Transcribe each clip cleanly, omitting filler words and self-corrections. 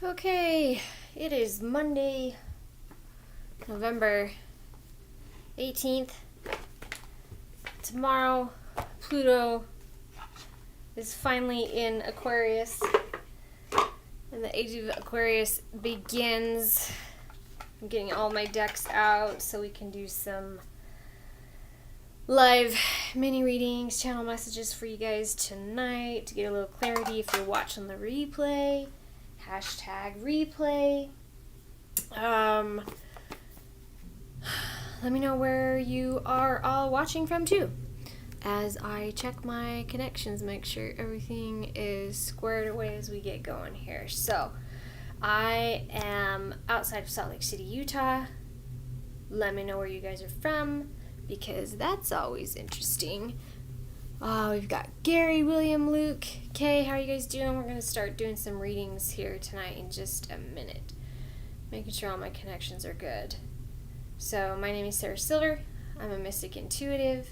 Okay, it is Monday, November 18th. Tomorrow, Pluto is finally in Aquarius, and the age of Aquarius begins. I'm getting all my decks out so we can do some live mini readings, channel messages for you guys tonight to get a little clarity if you're watching the replay. #replay. Let me know where you are all watching from too, as I check my connections, make sure everything is squared away as we get going here. So I am outside of Salt Lake City, Utah. Let me know where you guys are from, because that's always interesting. We've got Gary, William, Luke, Kay. How are you guys doing? We're going to start doing some readings here tonight in just a minute, making sure all my connections are good. So my name is Sarah Sylver. I'm a mystic intuitive.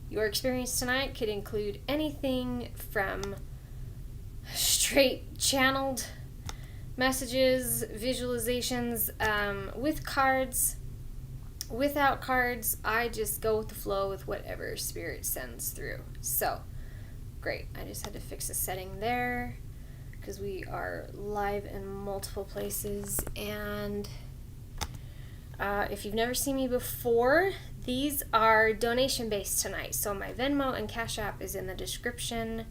Your experience tonight could include anything from straight channeled messages, visualizations, with cards. Without cards, I just go with the flow with whatever spirit sends through. So, great. I just had to fix a setting there because we are live in multiple places. And if you've never seen me before, these are donation-based tonight. So my Venmo and Cashapp is in the description.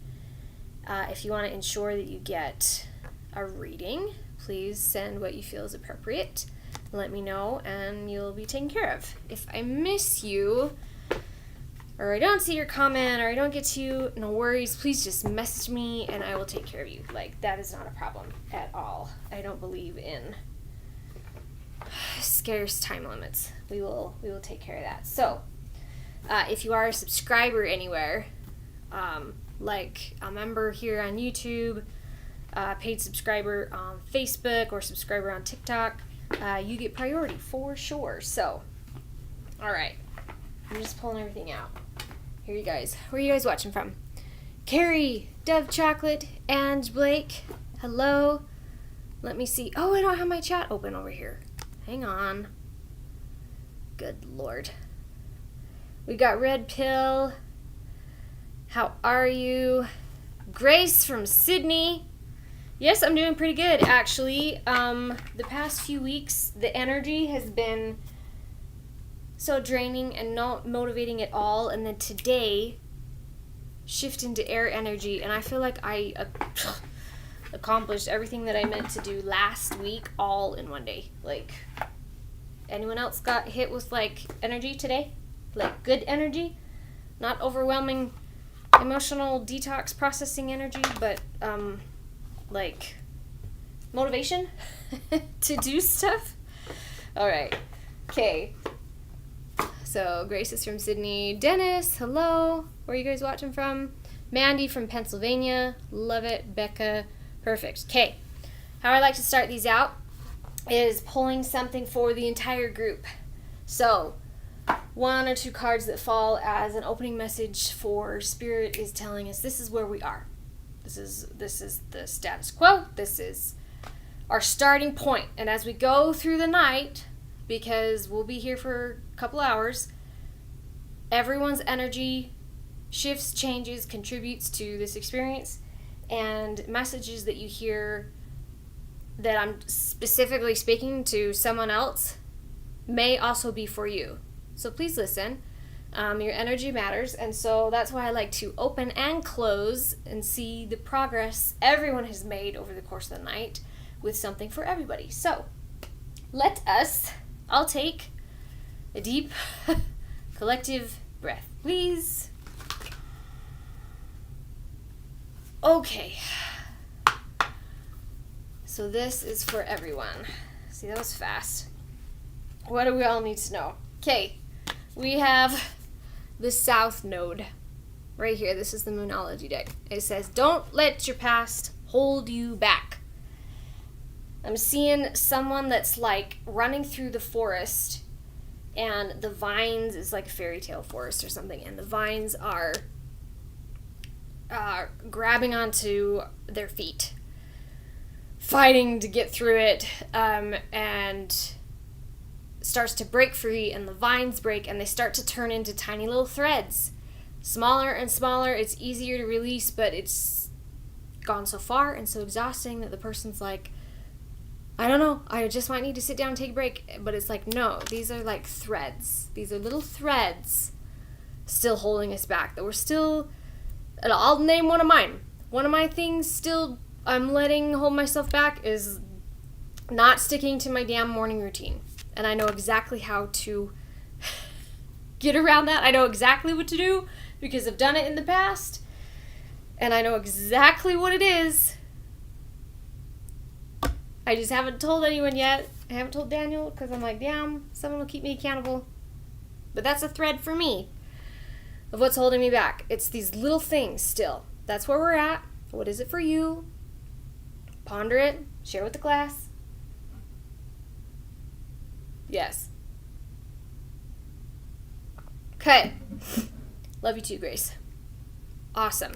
If you want to ensure that you get a reading, please send what you feel is appropriate. Let me know and you'll be taken care of. If I miss you, or I don't see your comment, or I don't get to you, no worries. Please just message me and I will take care of you. Like, that is not a problem at all. I don't believe in scarce time limits. We will take care of that. So, if you are a subscriber anywhere, like a member here on YouTube, paid subscriber on Facebook, or subscriber on TikTok, you get priority for sure. So, all right, I'm just pulling everything out. Here you guys. Where are you guys watching from? Carrie, Dove Chocolate, and Blake. Hello. Let me see. Oh, I don't have my chat open over here. Hang on. Good Lord. We got Red Pill. How are you? Grace from Sydney. Yes, I'm doing pretty good, actually. The past few weeks, the energy has been so draining and not motivating at all. And then today, shift into air energy. And I feel like I accomplished everything that I meant to do last week all in one day. Like, anyone else got hit with, like, energy today? Like, good energy? Not overwhelming emotional detox processing energy, but, like, motivation to do stuff. All right. Okay. So Grace is from Sydney. Dennis, hello. Where are you guys watching from? Mandy from Pennsylvania. Love it. Becca. Perfect. Okay. How I like to start these out is pulling something for the entire group. So, one or two cards that fall as an opening message for Spirit is telling us this is where we are. This is the status quo. This is our starting point. And as we go through the night, because we'll be here for a couple hours, everyone's energy shifts, changes, contributes to this experience. And messages that you hear that I'm specifically speaking to someone else may also be for you. So please listen. Your energy matters, and so that's why I like to open and close and see the progress everyone has made over the course of the night with something for everybody. So, I'll take a deep, collective breath, please. Okay. So this is for everyone. See, that was fast. What do we all need to know? Okay, we have the South Node right here. This is the Moonology deck. It says, don't let your past hold you back. I'm seeing someone that's like running through the forest, and the vines is like a fairy tale forest or something, and the vines are grabbing onto their feet. fighting to get through it, and starts to break free, and the vines break, and they start to turn into tiny little threads. Smaller and smaller. It's easier to release, but it's gone so far and so exhausting that the person's like, I don't know, I just might need to sit down and take a break. But it's like, no, these are like threads. These are little threads still holding us back. That we're still, and I'll name one of mine. One of my things still I'm letting hold myself back is not sticking to my damn morning routine. And I know exactly how to get around that. I know exactly what to do because I've done it in the past. And I know exactly what it is. I just haven't told anyone yet. I haven't told Daniel because I'm like, damn, someone will keep me accountable. But that's a thread for me of what's holding me back. It's these little things still. That's where we're at. What is it for you? Ponder it. Share with the class. Yes. Okay. Love you too, Grace. Awesome.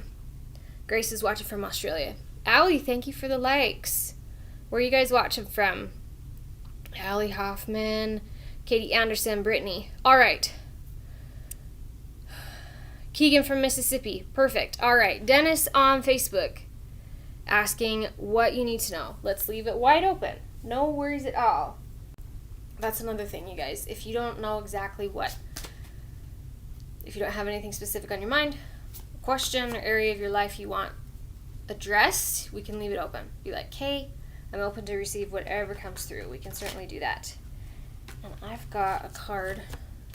Grace is watching from Australia. Allie, thank you for the likes. Where are you guys watching from? Allie Hoffman, Katie Anderson, Brittany. All right. Keegan from Mississippi. Perfect. All right. Dennis on Facebook asking what you need to know. Let's leave it wide open. No worries at all. That's another thing, you guys. If you don't know exactly what, if you don't have anything specific on your mind, question or area of your life you want addressed, we can leave it open. Be like, hey, I'm open to receive whatever comes through. We can certainly do that. And I've got a card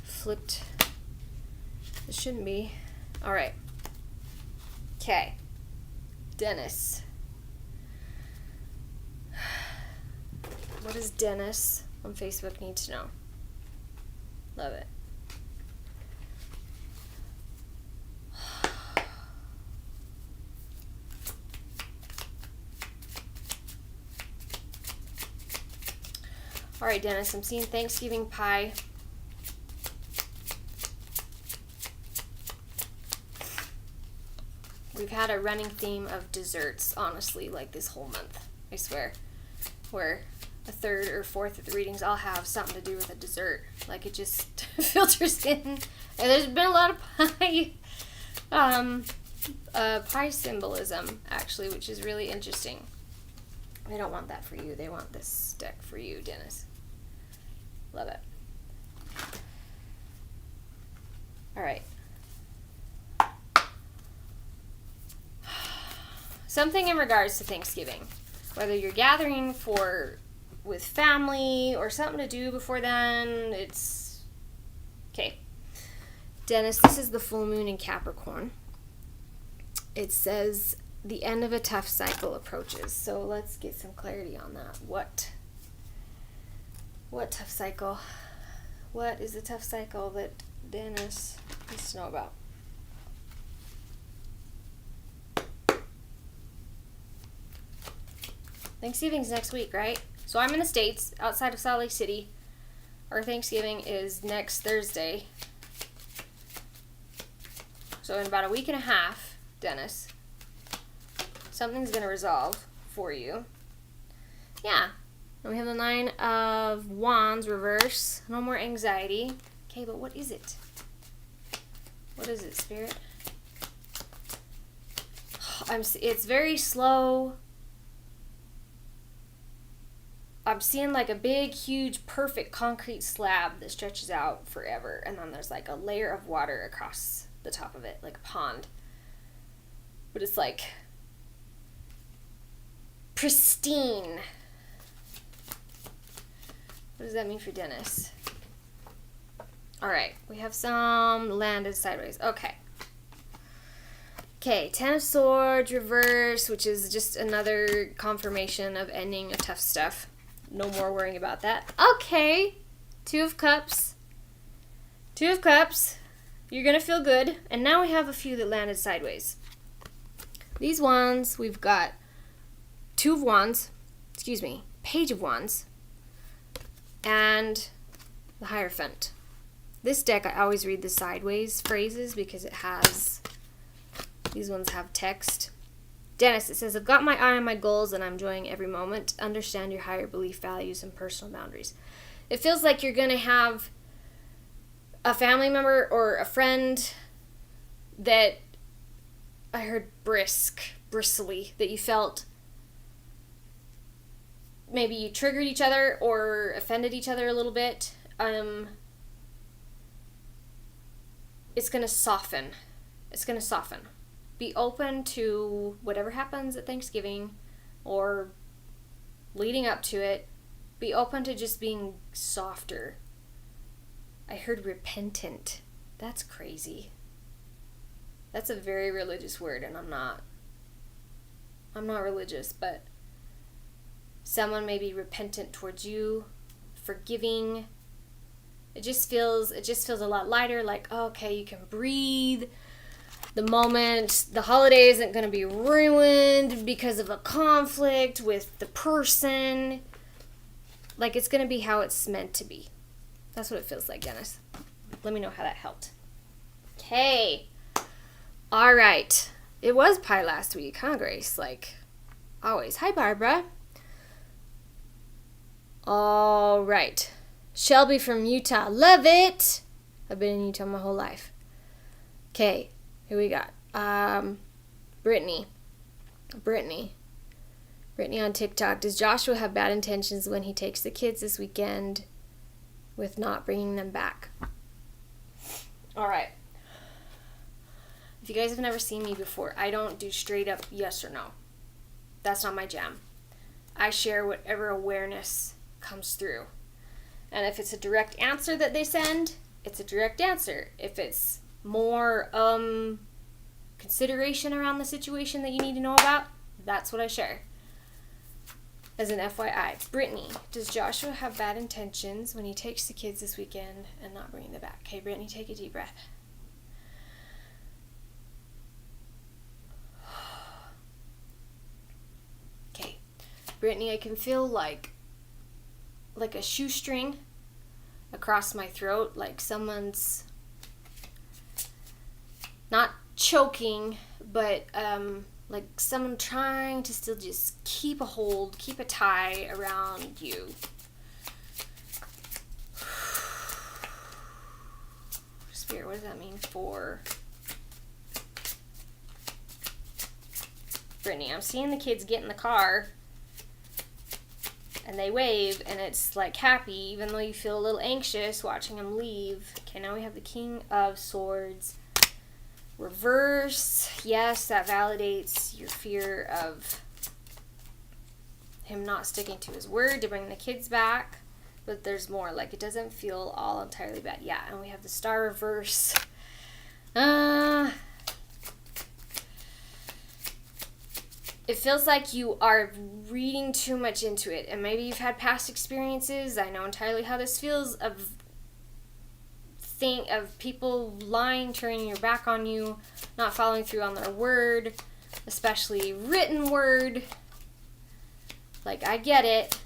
flipped. It shouldn't be. All right. Okay. Dennis. What does Dennis on Facebook need to know? Love it. All right, Dennis, I'm seeing Thanksgiving pie. We've had a running theme of desserts, honestly, like this whole month, I swear. Where a third or fourth of the readings all have something to do with a dessert. Like, it just filters in. And there's been a lot of pie symbolism, actually, which is really interesting. They don't want that for you. They want this deck for you, Dennis. Love it. All right. Something in regards to Thanksgiving. Whether you're gathering with family or something to do before then, it's... Okay. Dennis, this is the full moon in Capricorn. It says the end of a tough cycle approaches. So let's get some clarity on that. What tough cycle? What is the tough cycle that Dennis needs to know about? Thanksgiving's next week, right? So I'm in the States, outside of Salt Lake City. Our Thanksgiving is next Thursday. So in about a week and a half, Dennis, something's going to resolve for you. Yeah. And we have the 9 of Wands reverse. No more anxiety. Okay, but what is it? What is it, Spirit? It's very slow. I'm seeing like a big, huge, perfect concrete slab that stretches out forever. And then there's like a layer of water across the top of it, like a pond. But it's like pristine. What does that mean for Dennis? All right, we have some landed sideways. Okay. Okay, 10 of Swords, reverse, which is just another confirmation of ending of tough stuff. No more worrying about that. Okay. 2 of Cups. 2 of Cups. You're going to feel good. And now we have a few that landed sideways. These wands, we've got 2 of Wands. Excuse me. Page of Wands. And the Hierophant. This deck, I always read the sideways phrases because it has... These ones have text. Dennis, it says, I've got my eye on my goals and I'm enjoying every moment. Understand your higher belief values and personal boundaries. It feels like you're going to have a family member or a friend that I heard bristly, that you felt maybe you triggered each other or offended each other a little bit. It's going to soften. It's going to soften. Be open to whatever happens at Thanksgiving or leading up to it. Be open to just being softer. I heard repentant. That's crazy. That's a very religious word, and I'm not religious, but someone may be repentant towards you, forgiving. It just feels a lot lighter, like, oh, okay, you can breathe. The holiday isn't going to be ruined because of a conflict with the person. Like, it's going to be how it's meant to be. That's what it feels like, Dennis. Let me know how that helped. Okay. All right. It was pie last week, huh, Grace? Like, always. Hi, Barbara. All right. Shelby from Utah. Love it. I've been in Utah my whole life. Okay. Here we got Brittany on TikTok. Does Joshua have bad intentions when he takes the kids this weekend with not bringing them back? All right. If you guys have never seen me before, I don't do straight up yes or no. That's not my jam. I share whatever awareness comes through. And if it's a direct answer that they send, it's a direct answer. If it's more consideration around the situation that you need to know about, that's what I share. As an FYI. Brittany, does Joshua have bad intentions when he takes the kids this weekend and not bringing them back? Okay, Brittany, take a deep breath. Okay. Brittany, I can feel like a shoestring across my throat, like someone's not choking, but like someone trying to still just keep a tie around you. Spirit, what does that mean for Brittany? I'm seeing the kids get in the car and they wave and it's like happy, even though you feel a little anxious watching them leave. Okay, now we have the King of Swords. Reverse. Yes, that validates your fear of him not sticking to his word to bring the kids back. But there's more. Like, it doesn't feel all entirely bad. Yeah, and we have the Star reverse. It feels like you are reading too much into it. And maybe you've had past experiences. I know entirely how this feels of people lying, turning your back on you, not following through on their word, especially written word. Like, I get it,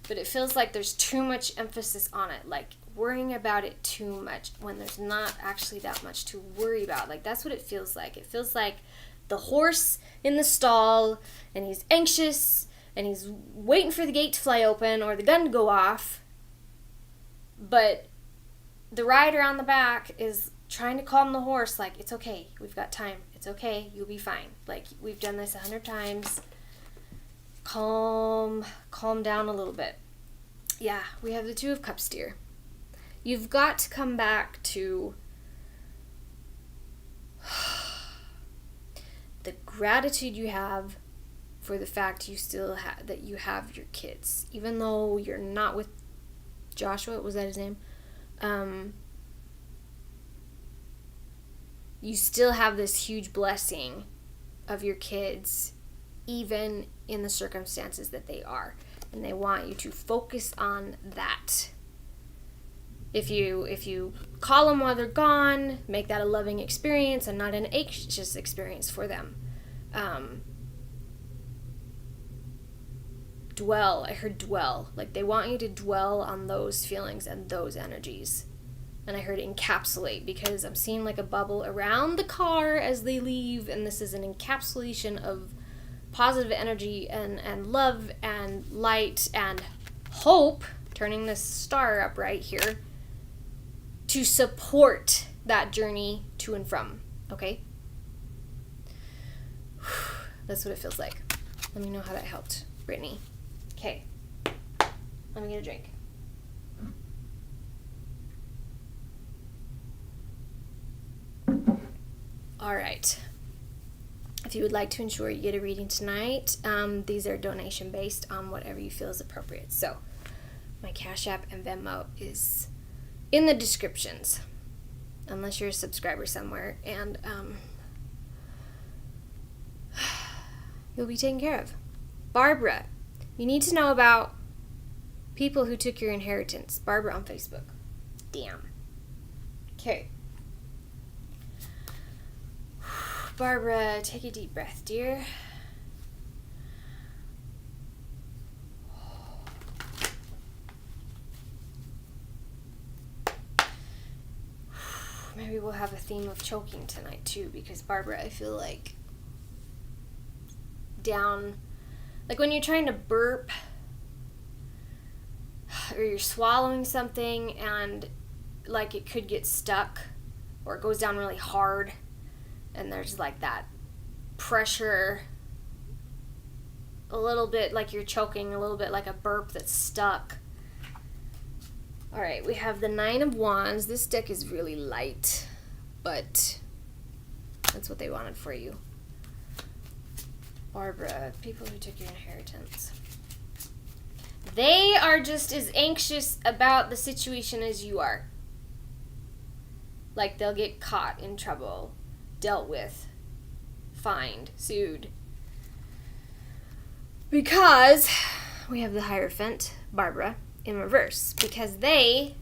but it feels like there's too much emphasis on it, like worrying about it too much when there's not actually that much to worry about. Like, that's what it feels like. It feels like the horse in the stall, and he's anxious, and he's waiting for the gate to fly open or the gun to go off, but the rider on the back is trying to calm the horse, like, it's okay, we've got time, it's okay, you'll be fine, like, we've done this 100 times, calm down a little bit. Yeah, we have the Two of Cups, dear. You've got to come back to the gratitude you have for the fact you still that you have your kids, even though you're not with Joshua, was that his name? You still have this huge blessing of your kids, even in the circumstances that they are, and they want you to focus on that. If you call them while they're gone, make that a loving experience and not an anxious experience for them. Dwell. I heard dwell. Like, they want you to dwell on those feelings and those energies. And I heard encapsulate, because I'm seeing like a bubble around the car as they leave, and this is an encapsulation of positive energy and love and light and hope, turning this star up right here, to support that journey to and from, okay? That's what it feels like. Let me know how that helped, Brittany. Okay, let me get a drink. All right. If you would like to ensure you get a reading tonight, these are donation based on whatever you feel is appropriate. So my Cashapp and Venmo is in the descriptions, unless you're a subscriber somewhere, and you'll be taken care of. Barbara, you need to know about people who took your inheritance. Barbara on Facebook. Damn. Okay. Barbara, take a deep breath, dear. Maybe we'll have a theme of choking tonight too, because Barbara, I feel like down, like when you're trying to burp or you're swallowing something and like it could get stuck or it goes down really hard and there's like that pressure, a little bit like you're choking, a little bit like a burp that's stuck. All right, we have the 9 of Wands. This deck is really light, but that's what they wanted for you. Barbara, people who took your inheritance. They are just as anxious about the situation as you are. Like they'll get caught in trouble, dealt with, fined, sued. Because we have the Hierophant, Barbara, in reverse. Because they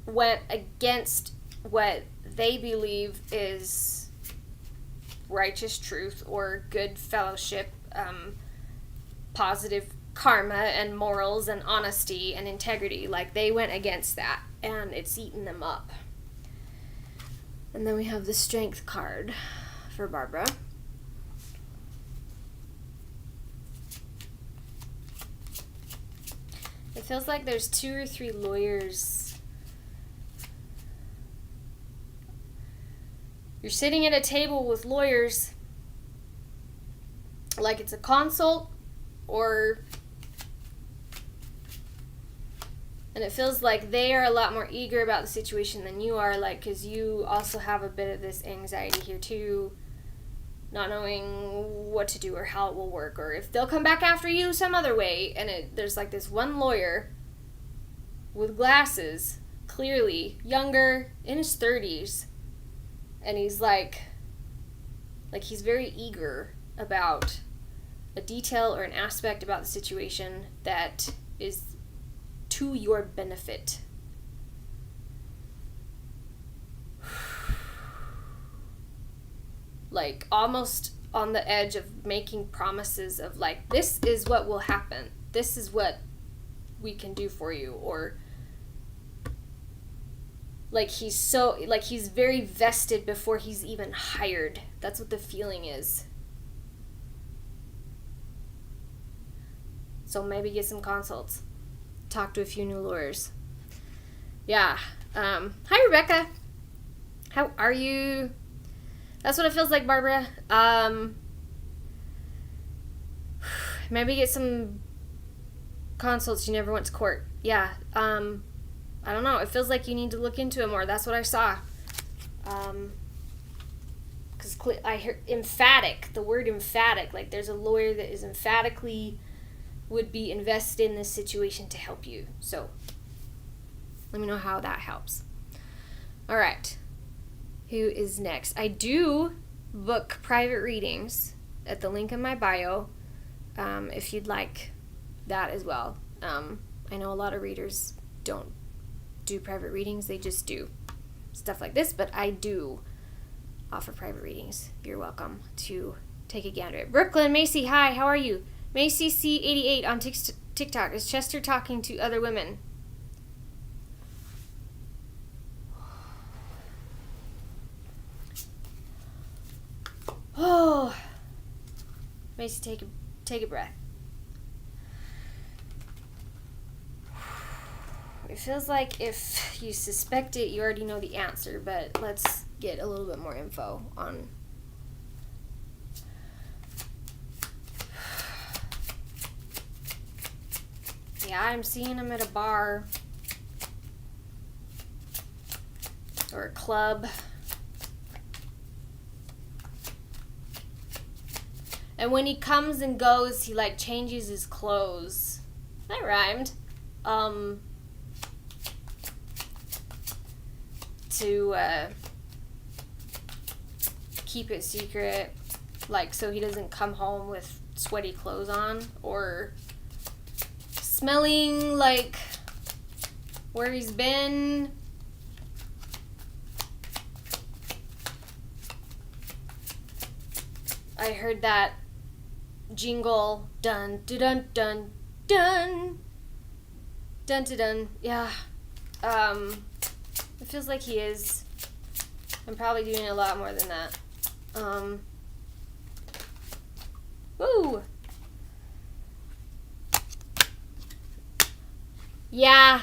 went against what they believe is righteous truth or good fellowship, positive karma and morals and honesty and integrity. Like they went against that and it's eaten them up. And then we have the Strength card for Barbara. It feels like there's 2 or 3 lawyers. You're sitting at a table with lawyers, like it's a consult, and it feels like they are a lot more eager about the situation than you are, like, because you also have a bit of this anxiety here too, not knowing what to do or how it will work, or if they'll come back after you some other way. And there's like this one lawyer with glasses, clearly younger, in his 30s, and he's like he's very eager about a detail or an aspect about the situation that is to your benefit. Like almost on the edge of making promises of like, this is what will happen, this is what we can do for you, or like he's very vested before he's even hired. That's what the feeling is. So maybe get some consults, talk to a few new lawyers. Yeah. Hi Rebecca, how are you? That's what it feels like, Barbara. Maybe get some consults. You never went to court. Yeah. I don't know. It feels like you need to look into it more. That's what I saw. Because I hear emphatic, the word emphatic. Like there's a lawyer that is emphatically would be invested in this situation to help you. So let me know how that helps. All right. Who is next? I do book private readings at the link in my bio, if you'd like that as well. I know a lot of readers don't do private readings. They just do stuff like this, but I do offer private readings. You're welcome to take a gander at Brooklyn. Macy, hi, how are you? Macy C88 on TikTok. Is Chester talking to other women? Oh, Macy, take a breath. It feels like if you suspect it, you already know the answer, but let's get a little bit more info on. Yeah, I'm seeing him at a bar or a club. And when he comes and goes, he like changes his clothes. That rhymed. To keep it secret, like so he doesn't come home with sweaty clothes on or smelling like where he's been. I heard that jingle, dun dun dun dun dun dun dun dun. Yeah. It feels like he is. I'm probably doing a lot more than that. Woo! Yeah.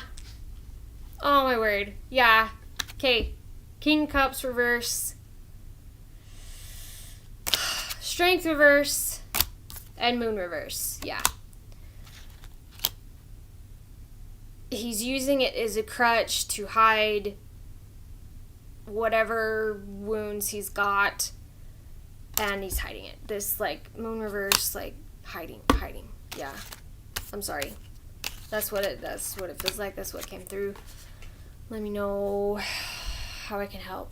Oh my word. Yeah. Okay. King Cups reverse. Strength reverse. And Moon reverse. Yeah. He's using it as a crutch to hide whatever wounds he's got, and he's hiding it. This, like, Moon reverse, like, hiding. Yeah. I'm sorry. That's what it feels like. That's what came through. Let me know how I can help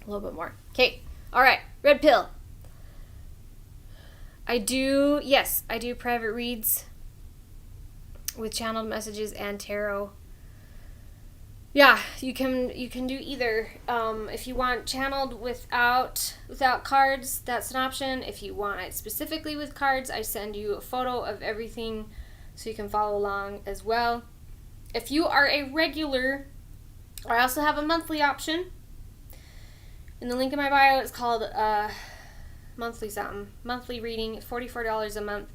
a little bit more. Okay. All right. Red pill. I do private reads with channeled messages and tarot. Yeah, you can do either. If you want channeled without cards, that's an option. If you want it specifically with cards, I send you a photo of everything so you can follow along as well. If you are a regular, I also have a monthly option. In the link in my bio, it's called monthly reading, $44 a month.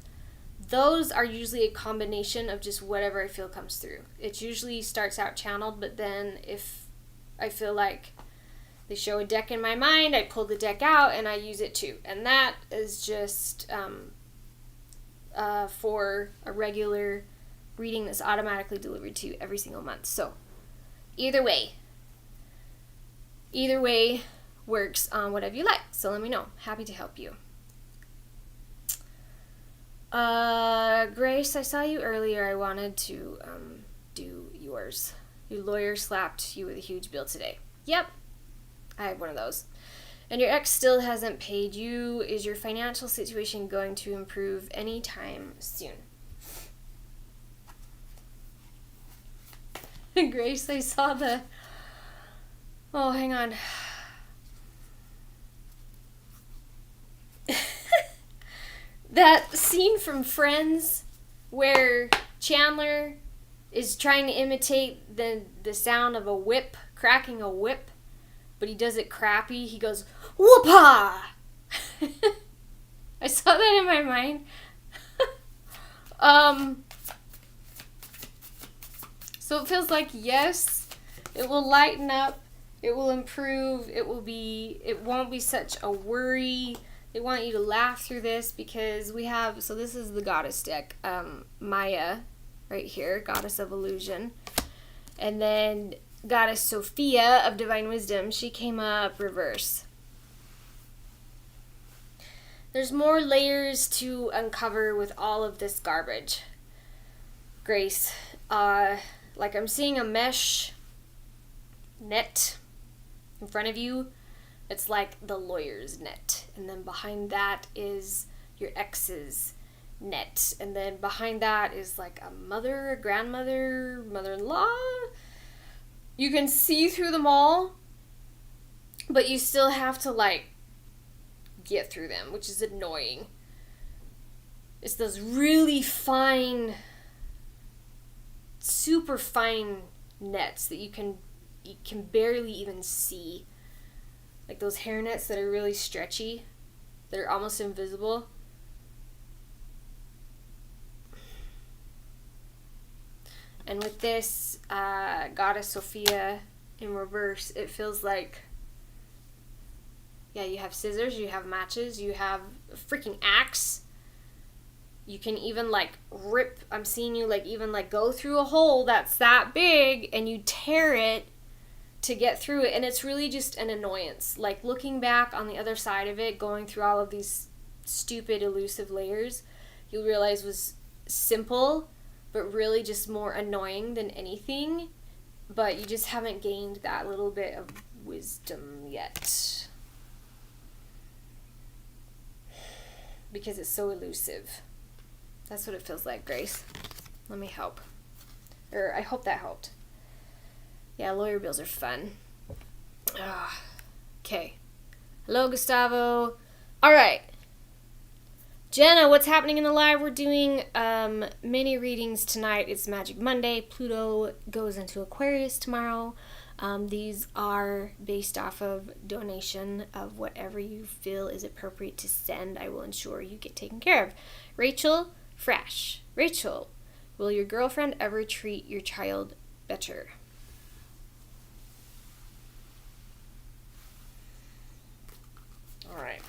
Those are usually a combination of just whatever I feel comes through. It usually starts out channeled, but then if I feel like they show a deck in my mind, I pull the deck out and I use it too. And that is just for a regular reading that's automatically delivered to you every single month. So either way works on whatever you like. So let me know. Happy to help you. Grace, I saw you earlier. I wanted to do yours. Your lawyer slapped you with a huge bill today. Yep, I have one of those. And your ex still hasn't paid you. Is your financial situation going to improve anytime soon? Grace, I saw the... Oh, hang on. That scene from Friends where Chandler is trying to imitate the sound of a whip, cracking a whip, but he does it crappy. He goes, whoop-ha! I saw that in my mind. So it feels like, yes, it will lighten up, it will improve, it won't be such a worry. They want you to laugh through this because we have, so this is the goddess deck, Maya, right here, goddess of illusion. And then goddess Sophia of divine wisdom, she came up reverse. There's more layers to uncover with all of this garbage, Grace. Like I'm seeing a mesh net in front of you. It's like the lawyer's net. And then behind that is your ex's net. And then behind that is like a mother, a grandmother, mother-in-law. You can see through them all, but you still have to like get through them, which is annoying. It's those really fine, super fine nets that you can barely even see. Like those hair nets that are really stretchy, that are almost invisible. And with this Goddess Sophia in reverse, it feels like, yeah, you have scissors, you have matches, you have a freaking axe. You can even like rip, I'm seeing you like even like go through a hole that's that big and you tear it to get through it. And it's really just an annoyance. Like looking back on the other side of it, going through all of these stupid elusive layers, you realize was simple, but really just more annoying than anything. But you just haven't gained that little bit of wisdom yet. Because it's so elusive. That's what it feels like, Grace. Let me help. Or I hope that helped. Yeah, lawyer bills are fun. Okay. Hello, Gustavo. All right. Jenna, what's happening in the live? We're doing mini readings tonight. It's Magic Monday. Pluto goes into Aquarius tomorrow. These are based off of donation of whatever you feel is appropriate to send. I will ensure you get taken care of. Rachel Fresh. Rachel, will your girlfriend ever treat your child better? All right.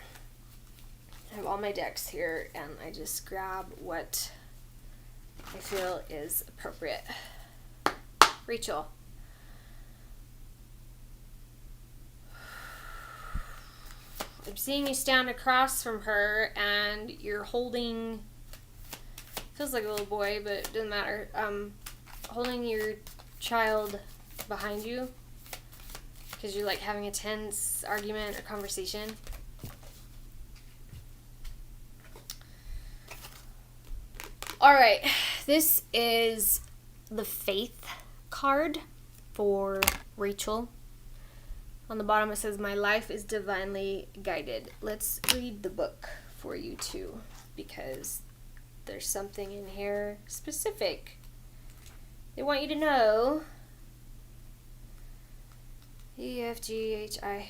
I have all my decks here, and I just grab what I feel is appropriate. Rachel. I'm seeing you stand across from her, and you're holding, feels like a little boy, but it doesn't matter, holding your child behind you, because you're like having a tense argument or conversation. All right, this is the Faith card for Rachel. On the bottom it says, my life is divinely guided. Let's read the book for you too, because there's something in here specific they want you to know. EFGHI.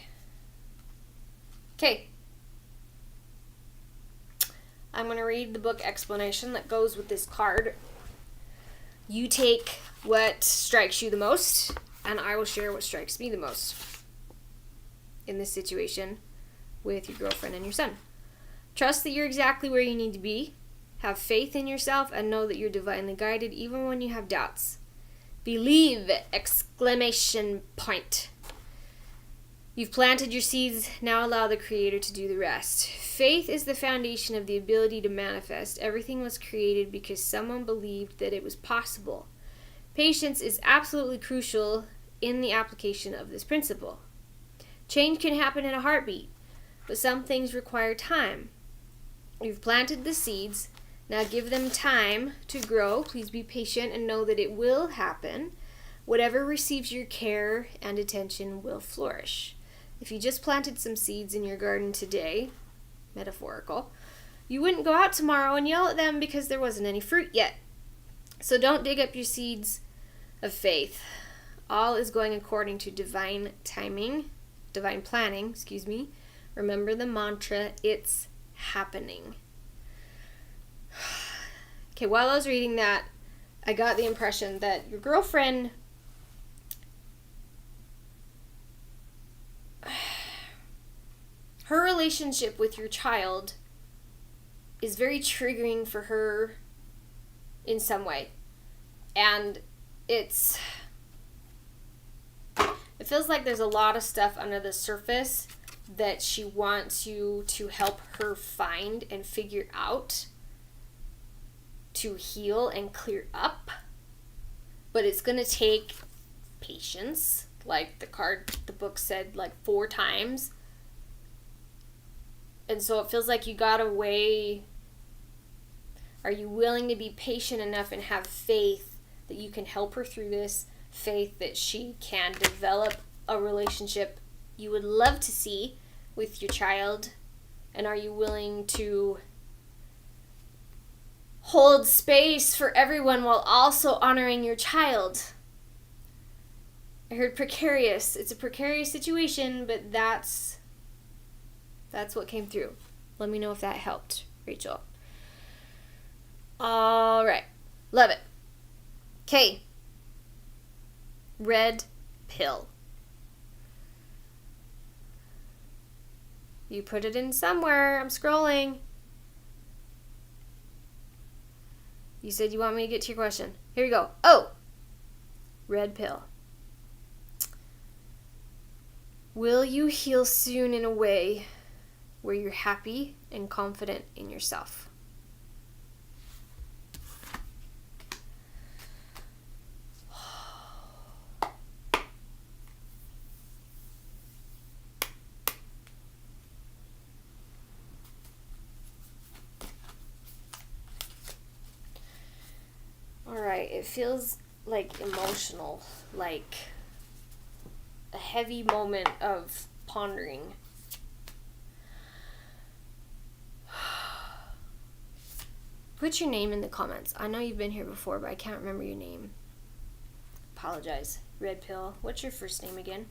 Okay. I'm going to read the book explanation that goes with this card. You take what strikes you the most, and I will share what strikes me the most in this situation with your girlfriend and your son. Trust that you're exactly where you need to be. Have faith in yourself and know that you're divinely guided even when you have doubts. Believe! Exclamation point. You've planted your seeds, now allow the Creator to do the rest. Faith is the foundation of the ability to manifest. Everything was created because someone believed that it was possible. Patience is absolutely crucial in the application of this principle. Change can happen in a heartbeat, but some things require time. You've planted the seeds, now give them time to grow. Please be patient and know that it will happen. Whatever receives your care and attention will flourish. If you just planted some seeds in your garden today, metaphorical, you wouldn't go out tomorrow and yell at them because there wasn't any fruit yet. So don't dig up your seeds of faith. All is going according to divine planning. Remember the mantra, it's happening. Okay, while I was reading that, I got the impression that your girlfriend, her relationship with your child is very triggering for her in some way. And it feels like there's a lot of stuff under the surface that she wants you to help her find and figure out to heal and clear up. But it's going to take patience, like the book said like 4 times. And so it feels like you gotta weigh, are you willing to be patient enough and have faith that you can help her through this, faith that she can develop a relationship you would love to see with your child, and are you willing to hold space for everyone while also honoring your child? I heard precarious. It's a precarious situation, but that's what came through. Let me know if that helped, Rachel. All right. Love it. Okay. Red pill. You put it in somewhere. I'm scrolling. You said you want me to get to your question. Here we go. Oh! Red pill. Will you heal soon in a way where you're happy and confident in yourself? Alright, it feels like emotional, like a heavy moment of pondering. Put your name in the comments. I know you've been here before, but I can't remember your name. Apologize. Red pill. What's your first name again?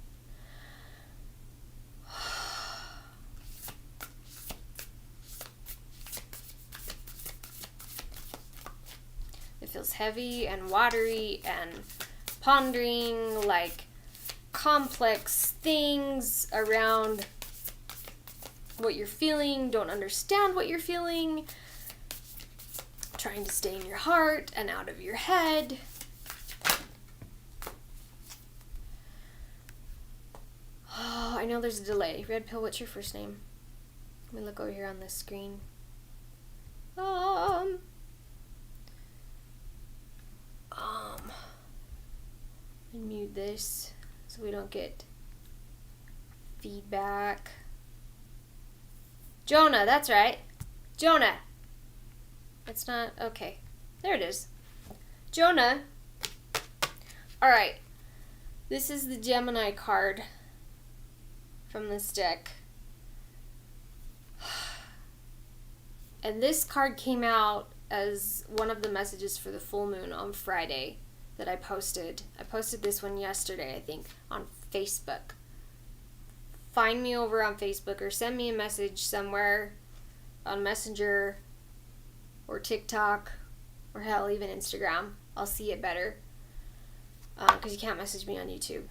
It feels heavy and watery and pondering, like complex things around what you're feeling, don't understand what you're feeling, trying to stay in your heart and out of your head. Oh, I know there's a delay. Red pill, what's your first name? Let me look over here on this screen. Mute this so we don't get feedback. Jonah, that's right. Jonah. It's not, okay. There it is. Jonah. Alright. This is the Gemini card from this deck. And this card came out as one of the messages for the full moon on Friday that I posted. I posted this one yesterday, I think, on Facebook. Find me over on Facebook or send me a message somewhere on Messenger or TikTok or hell, even Instagram. I'll see it better because you can't message me on YouTube.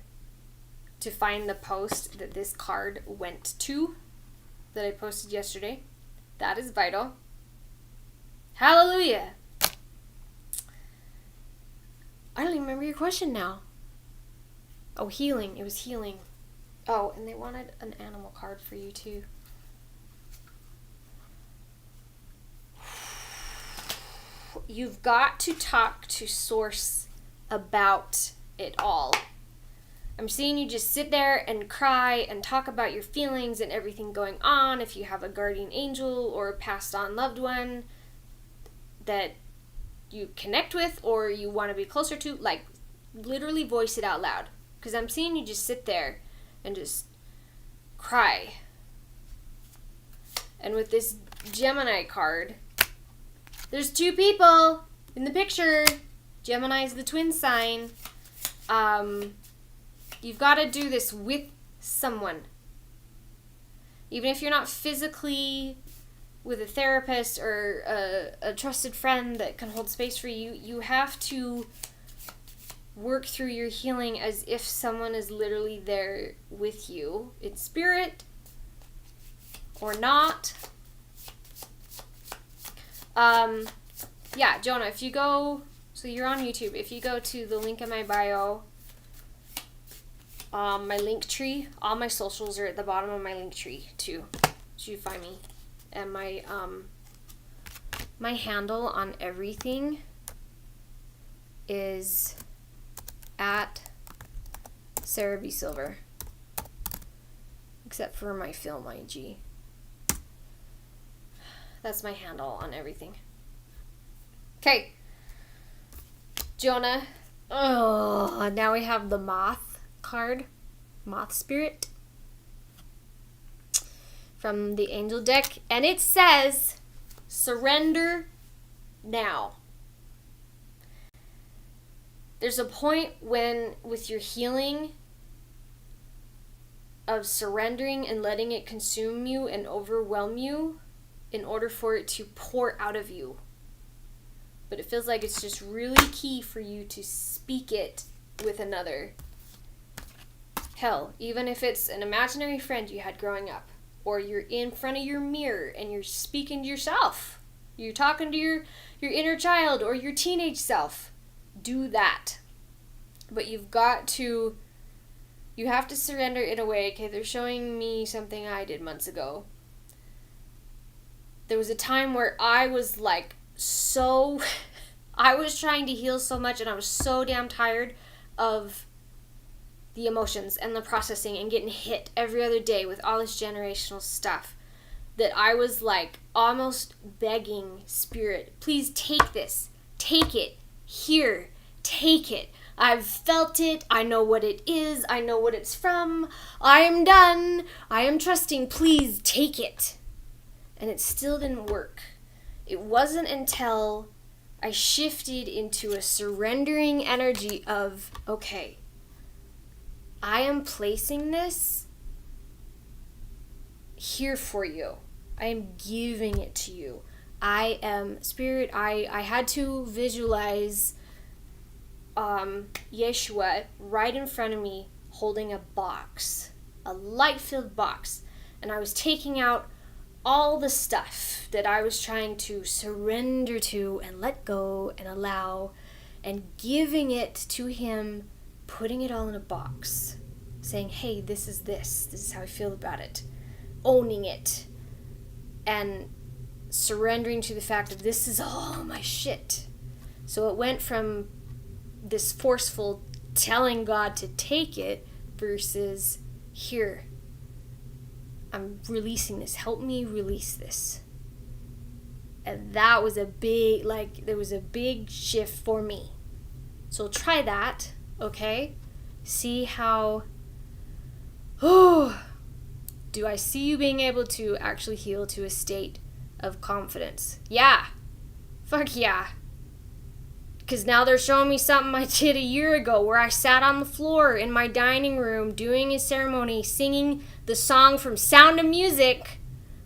To find the post that this card went to that I posted yesterday. That is vital. Hallelujah. I don't even remember your question now. Oh, healing. It was healing. Oh, and they wanted an animal card for you too. You've got to talk to Source about it all. I'm seeing you just sit there and cry and talk about your feelings and everything going on. If you have a guardian angel or a passed on loved one that you connect with or you want to be closer to, like, literally voice it out loud. Because I'm seeing you just sit there and just cry. And with this Gemini card, there's two people in the picture. Gemini is the twin sign. You've got to do this with someone. Even if you're not physically with a therapist or a trusted friend that can hold space for you, you have to work through your healing as if someone is literally there with you in spirit or not. Yeah, Jonah, if you go, so you're on YouTube, if you go to the link in my bio, my link tree, all my socials are at the bottom of my link tree too, so you find me. And my my handle on everything is at sarahbsylver, except for my film IG. That's my handle on everything. Okay, Jonah. Oh, now we have the moth card, moth spirit, from the angel deck, and it says surrender now. There's a point when with your healing of surrendering and letting it consume you and overwhelm you in order for it to pour out of you. But it feels like it's just really key for you to speak it with another. Hell, even if it's an imaginary friend you had growing up, or you're in front of your mirror and you're speaking to yourself, you're talking to your inner child or your teenage self, do that. But you have to surrender in a way. Okay, they're showing me something I did months ago. There was a time where I was like I was trying to heal so much, and I was so damn tired of the emotions and the processing and getting hit every other day with all this generational stuff, that I was like almost begging Spirit, please take this, take it, here, take it. I've felt it, I know what it is, I know what it's from, I am done, I am trusting, please take it. And it still didn't work. It wasn't until I shifted into a surrendering energy of, okay, I am placing this here for you. I am giving it to you. I am Spirit. I had to visualize Yeshua right in front of me holding a box, a light-filled box. And I was taking out all the stuff that I was trying to surrender to and let go and allow, and giving it to him, putting it all in a box, saying, hey, this is how I feel about it, owning it, and surrendering to the fact that this is all my shit. So it went from this forceful telling God to take it versus, here, I'm releasing this. Help me release this. And that was there was a big shift for me. So try that, okay? See how, do I see you being able to actually heal to a state of confidence? Yeah. Fuck yeah. Because now they're showing me something I did a year ago where I sat on the floor in my dining room doing a ceremony, singing the song from Sound of Music,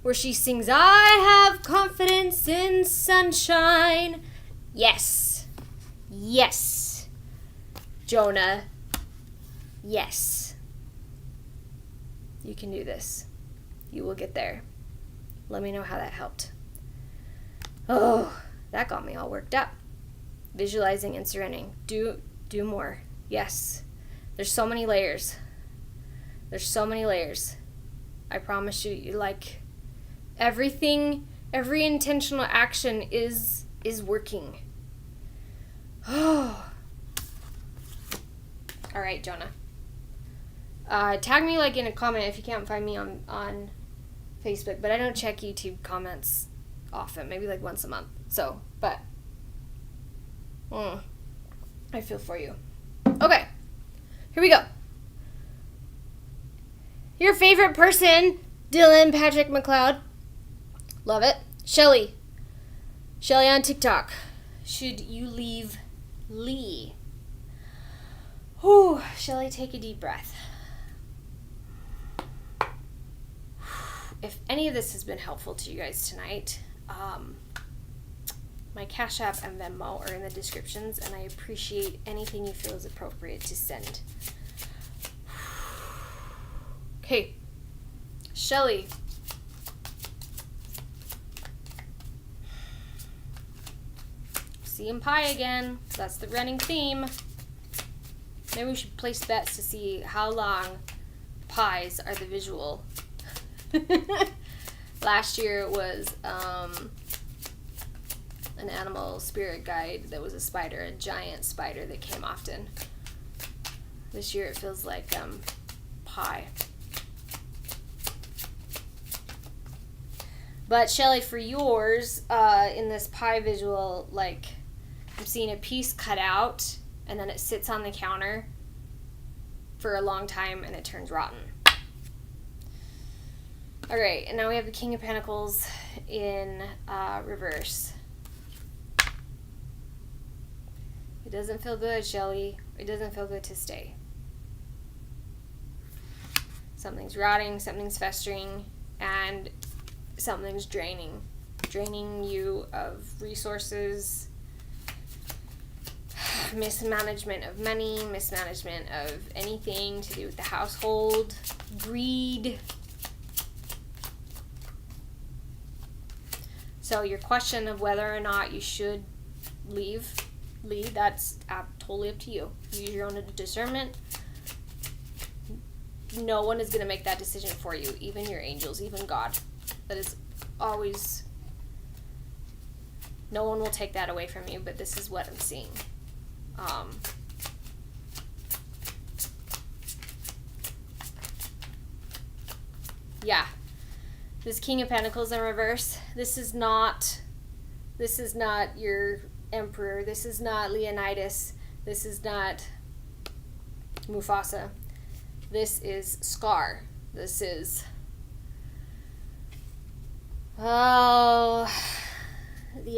where she sings, I have confidence in sunshine. Yes. Yes. Jonah. Yes. You can do this. You will get there. Let me know how that helped. Oh, that got me all worked up. Visualizing and surrendering. Do more. Yes. There's so many layers. There's so many layers. I promise you, like, everything, every intentional action is working. Oh. All right, Jonah. Tag me like in a comment if you can't find me on Facebook, but I don't check YouTube comments often, maybe like once a month. So, but I feel for you. Okay, here we go. Your favorite person, Dylan Patrick McLeod. Love it. Shelly on TikTok. Should you leave Lee? Whew, Shelly, take a deep breath. If any of this has been helpful to you guys tonight, my Cashapp and Venmo are in the descriptions, and I appreciate anything you feel is appropriate to send. Okay, Shelly. Seeing pie again. That's the running theme. Maybe we should place bets to see how long pies are the visual. Last year it was an animal spirit guide that was a spider, a giant spider that came often. This year it feels like pie. But Shelly, for yours, in this pie visual, like, I'm seeing a piece cut out and then it sits on the counter for a long time and it turns rotten. Alright, and now we have the King of Pentacles in reverse. It doesn't feel good, Shelly. It doesn't feel good to stay. Something's rotting, something's festering, and something's draining you of resources, mismanagement of money, mismanagement of anything to do with the household, greed. So your question of whether or not you should leave, that's totally up to you. Use your own discernment. No one is going to make that decision for you, even your angels, even God. That is always, no one will take that away from you, but this is what I'm seeing. Yeah, this King of Pentacles in reverse, this is not your Emperor, this is not Leonidas, this is not Mufasa, this is Scar, this is, the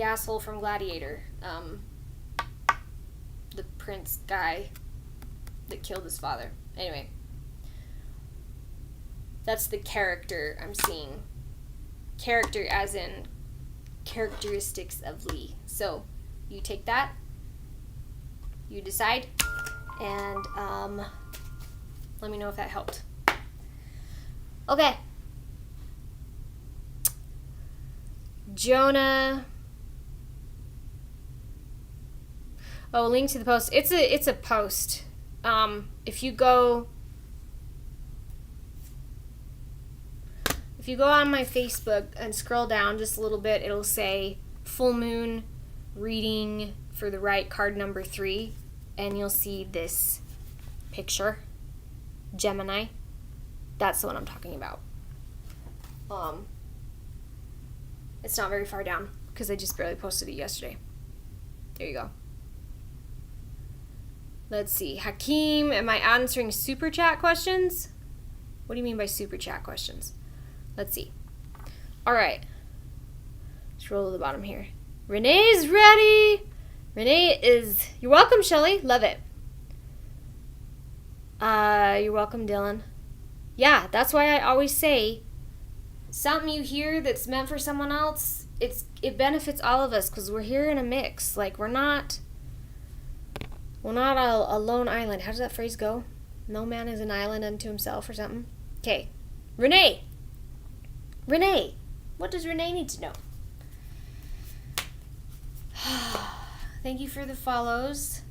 asshole from Gladiator, the prince guy that killed his father. Anyway, that's the character I'm seeing. Character as in characteristics of Lee. So you take that, you decide, and let me know if that helped. Okay. Jonah. Oh, link to the post. It's a post. If you go on my Facebook and scroll down just a little bit, it'll say full moon reading for the right card number 3, and you'll see this picture, Gemini. That's the one I'm talking about. It's not very far down because I just barely posted it yesterday. There you go. Let's see. Hakeem, am I answering super chat questions? What do you mean by super chat questions? Let's see. All right. Scroll to the bottom here. Renee's ready. Renee is... You're welcome, Shelly. Love it. You're welcome, Dylan. Yeah, that's why I always say something you hear that's meant for someone else, it benefits all of us because we're here in a mix. Like, we're not a lone island. How does that phrase go? No man is an island unto himself or something. Okay. Renee, what does Renee need to know? Thank you for the follows.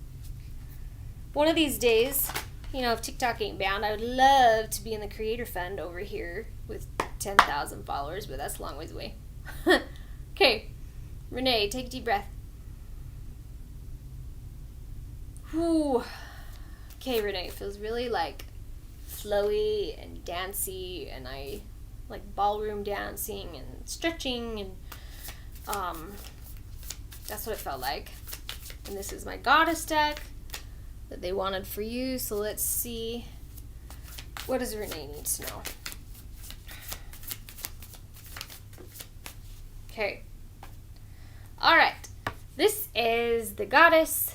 One of these days, if TikTok ain't bound, I would love to be in the creator fund over here with 10,000 followers, but that's a long ways away. Okay, Renee, take a deep breath. Whew. Okay, Renee, feels really flowy and dancey, and I like ballroom dancing and stretching, and that's what it felt like. And this is my goddess deck that they wanted for you, so let's see, what does Renee need to know? Okay. Alright. This is the goddess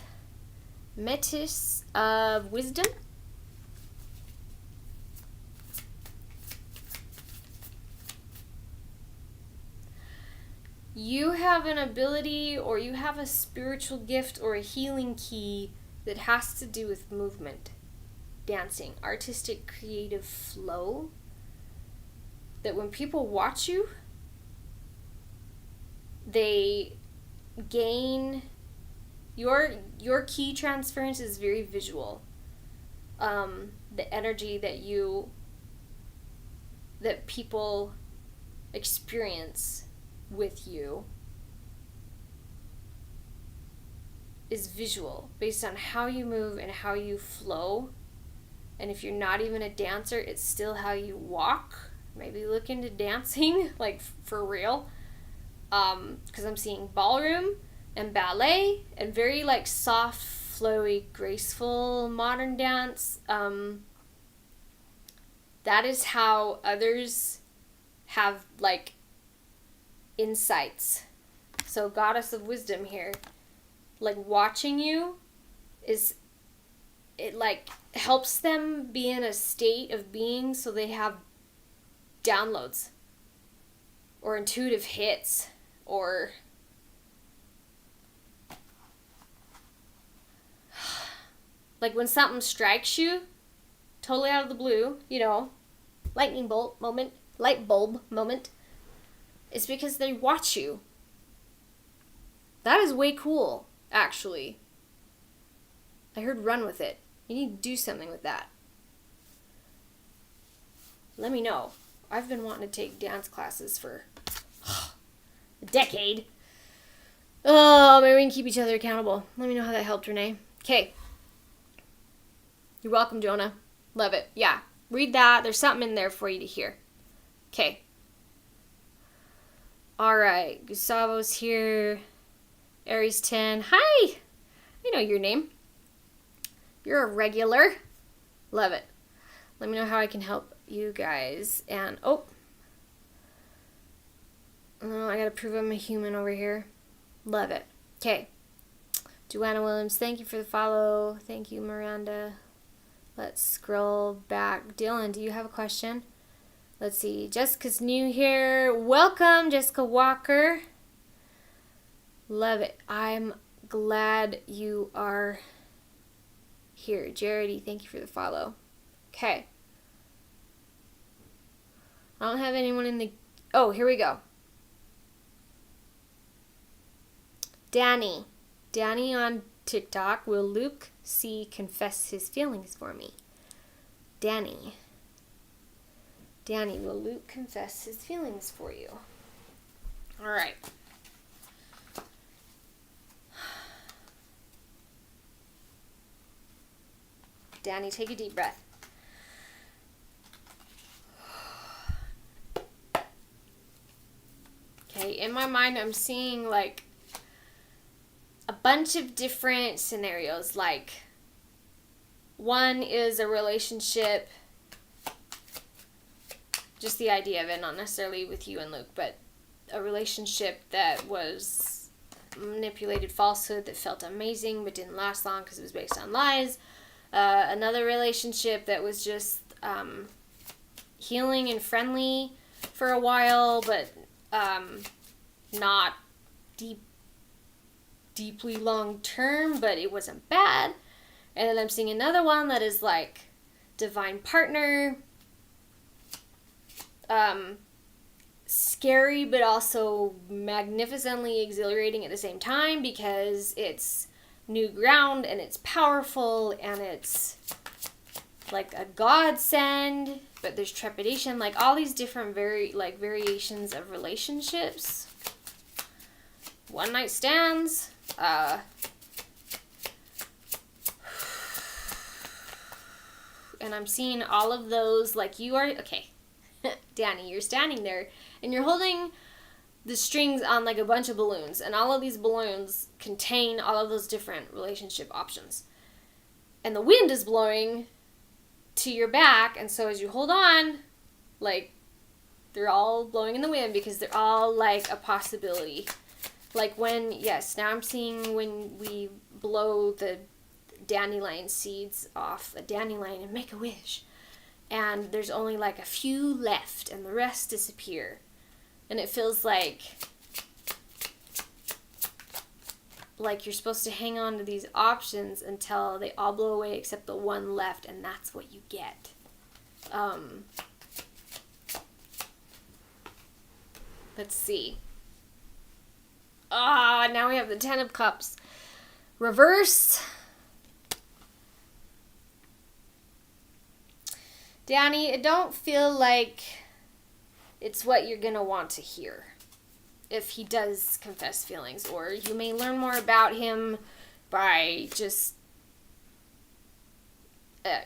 Metis of wisdom. You have an ability, or you have a spiritual gift or a healing key that has to do with movement, dancing, artistic, creative flow, that when people watch you, they gain your key transference is very visual. The energy that people experience with you is visual, based on how you move and how you flow. And if you're not even a dancer, it's still how you walk. Maybe look into dancing, for real. Because I'm seeing ballroom and ballet and very soft, flowy, graceful modern dance. That is how others have insights. So goddess of wisdom here, watching you helps them be in a state of being, so they have downloads or intuitive hits, or Like when something strikes you, totally out of the blue, you know, light bulb moment, it's because they watch you. That is way cool, actually. I heard run with it. You need to do something with that. Let me know. I've been wanting to take dance classes for a decade. Oh, maybe we can keep each other accountable. Let me know how that helped, Renee. Okay. You're welcome, Jonah. Love it. Yeah. Read that. There's something in there for you to hear. Okay. All right. Gustavo's here. Aries 10. Hi. I know your name. You're a regular. Love it. Let me know how I can help you guys. And, oh, I gotta prove I'm a human over here. Love it. Okay. Joanna Williams, thank you for the follow. Thank you, Miranda. Let's scroll back. Dylan, do you have a question? Let's see. Jessica's new here. Welcome, Jessica Walker. Love it. I'm glad you are here. Jaredy, thank you for the follow. Okay. I don't have anyone in the... Oh, here we go. Danny on TikTok. Will Luke C. confess his feelings for me? Danny, will Luke confess his feelings for you? All right. Danny, take a deep breath. Okay, in my mind, I'm seeing like a bunch of different scenarios. Like, one is a relationship, just the idea of it, not necessarily with you and Luke, but a relationship that was manipulated falsehood that felt amazing but didn't last long because it was based on lies. Another relationship that was just healing and friendly for a while, but not deeply long term, but it wasn't bad. And then I'm seeing another one that is like divine partner, scary but also magnificently exhilarating at the same time because it's new ground and it's powerful and it's like a godsend, but there's trepidation, like all these different variations of relationships. One night stands, and I'm seeing all of those, like you are, okay, Danny, you're standing there and you're holding the strings on like a bunch of balloons, and all of these balloons contain all of those different relationship options. And the wind is blowing to your back, and so as you hold on, like, they're all blowing in the wind because they're all like a possibility. Like when, yes, now I'm seeing when we blow the dandelion seeds off a dandelion and make a wish, and there's only like a few left and the rest disappear. And it feels like you're supposed to hang on to these options until they all blow away except the one left, and that's what you get. Let's see. Now we have the 10 of Cups. Reverse. Danny, it don't feel like it's what you're going to want to hear if he does confess feelings, or you may learn more about him by just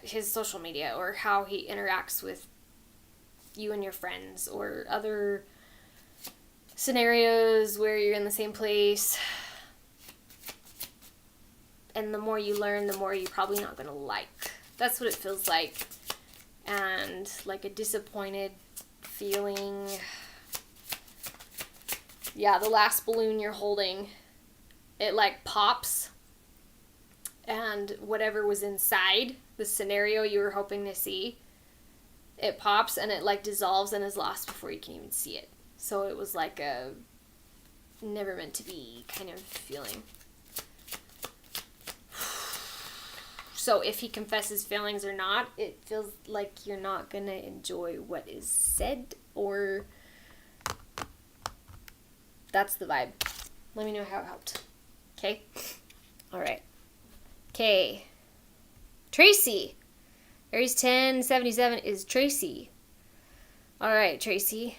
his social media or how he interacts with you and your friends, or other scenarios where you're in the same place. And the more you learn, the more you're probably not going to like. That's what it feels like. And like a disappointed feeling. Yeah, the last balloon you're holding, it like pops, and whatever was inside the scenario you were hoping to see, it pops and it like dissolves and is lost before you can even see it. So it was like a never meant to be kind of feeling. So if he confesses feelings or not, it feels like you're not going to enjoy what is said, or that's the vibe. Let me know how it helped. Okay? All right. Okay. Tracy. Aries 1077 is Tracy. All right, Tracy.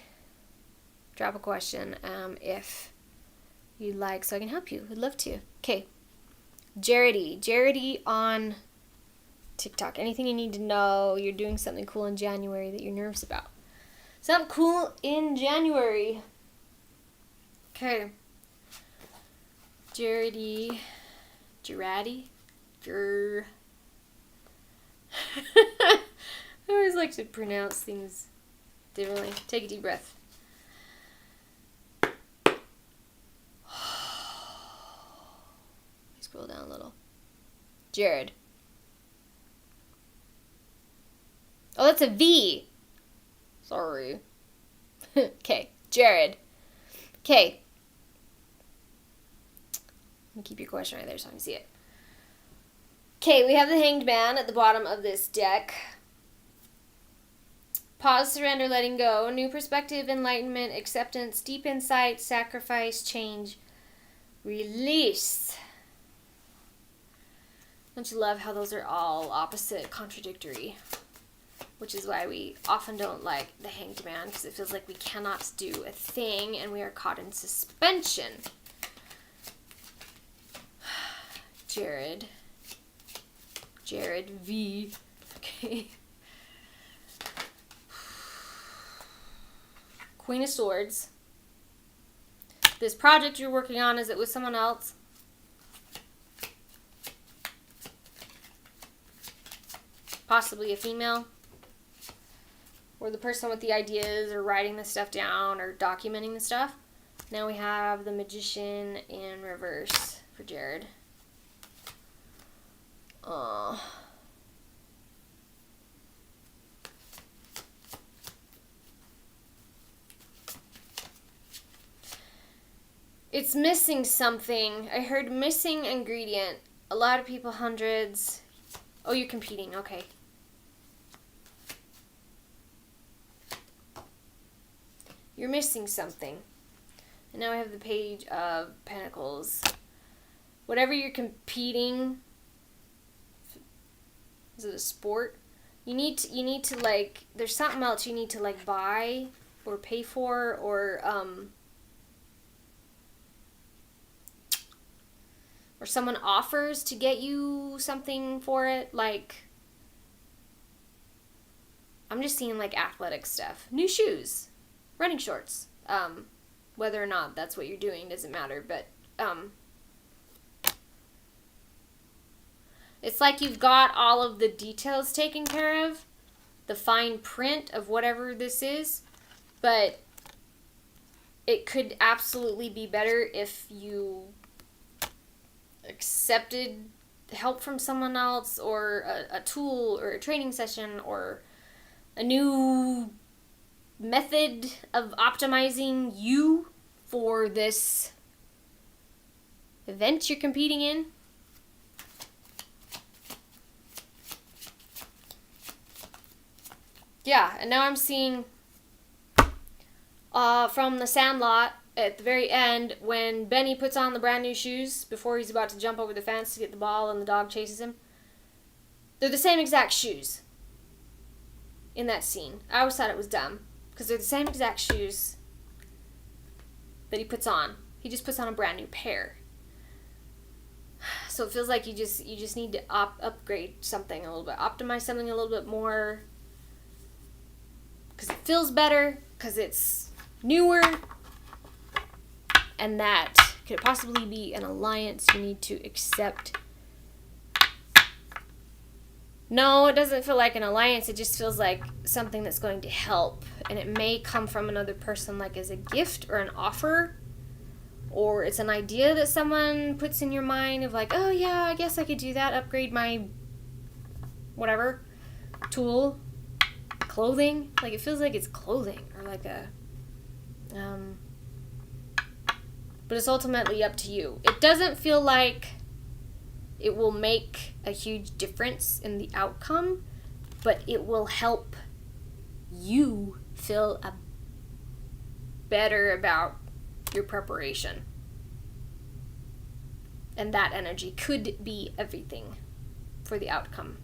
Drop a question if you'd like, so I can help you. Would love to. Okay. Jaredy on TikTok. Anything you need to know. You're doing something cool in January that you're nervous about. Something cool in January. Okay. Jaredy. I always like to pronounce things differently. Take a deep breath. Scroll down a little. Jared. Oh, that's a V. Sorry. Okay, Jared. Okay. Let me keep your question right there so I can see it. Okay, we have the Hanged Man at the bottom of this deck. Pause, surrender, letting go. New perspective, enlightenment, acceptance, deep insight, sacrifice, change, release. Don't you love how those are all opposite, contradictory? Which is why we often don't like the Hanged Man, because it feels like we cannot do a thing and we are caught in suspension. Jared V. Okay. Queen of Swords. This project you're working on, is it with someone else? Possibly a female? Or the person with the ideas, or writing the stuff down, or documenting the stuff. Now we have the Magician in reverse for Jared. It's missing something. I heard missing ingredient. A lot of people, hundreds. Oh, you're competing. Okay. You're missing something. And now I have the Page of Pentacles. Whatever you're competing, is it a sport? You need to like, there's something else you need to like buy or pay for, or someone offers to get you something for it. Like, I'm just seeing like athletic stuff. New shoes, running shorts. Whether or not that's what you're doing doesn't matter, but it's like you've got all of the details taken care of, the fine print of whatever this is, but it could absolutely be better if you accepted help from someone else, or a tool, or a training session, or a new method of optimizing you for this event you're competing in. Yeah, and now I'm seeing from the Sandlot at the very end, when Benny puts on the brand new shoes before he's about to jump over the fence to get the ball and the dog chases him. They're the same exact shoes in that scene. I always thought it was dumb, because they're the same exact shoes that he puts on. He just puts on a brand new pair. So it feels like you just need to upgrade something a little bit, optimize something a little bit more, because it feels better, because it's newer, and that could possibly be an alliance you need to accept. No, it doesn't feel like an alliance. It just feels like something that's going to help, and it may come from another person, like as a gift or an offer, or it's an idea that someone puts in your mind of like, oh yeah, I guess I could do that, upgrade my whatever tool, clothing. Like, it feels like it's clothing, or like a but it's ultimately up to you. It doesn't feel like it will make a huge difference in the outcome, but it will help you feel better about your preparation. And that energy could be everything for the outcome.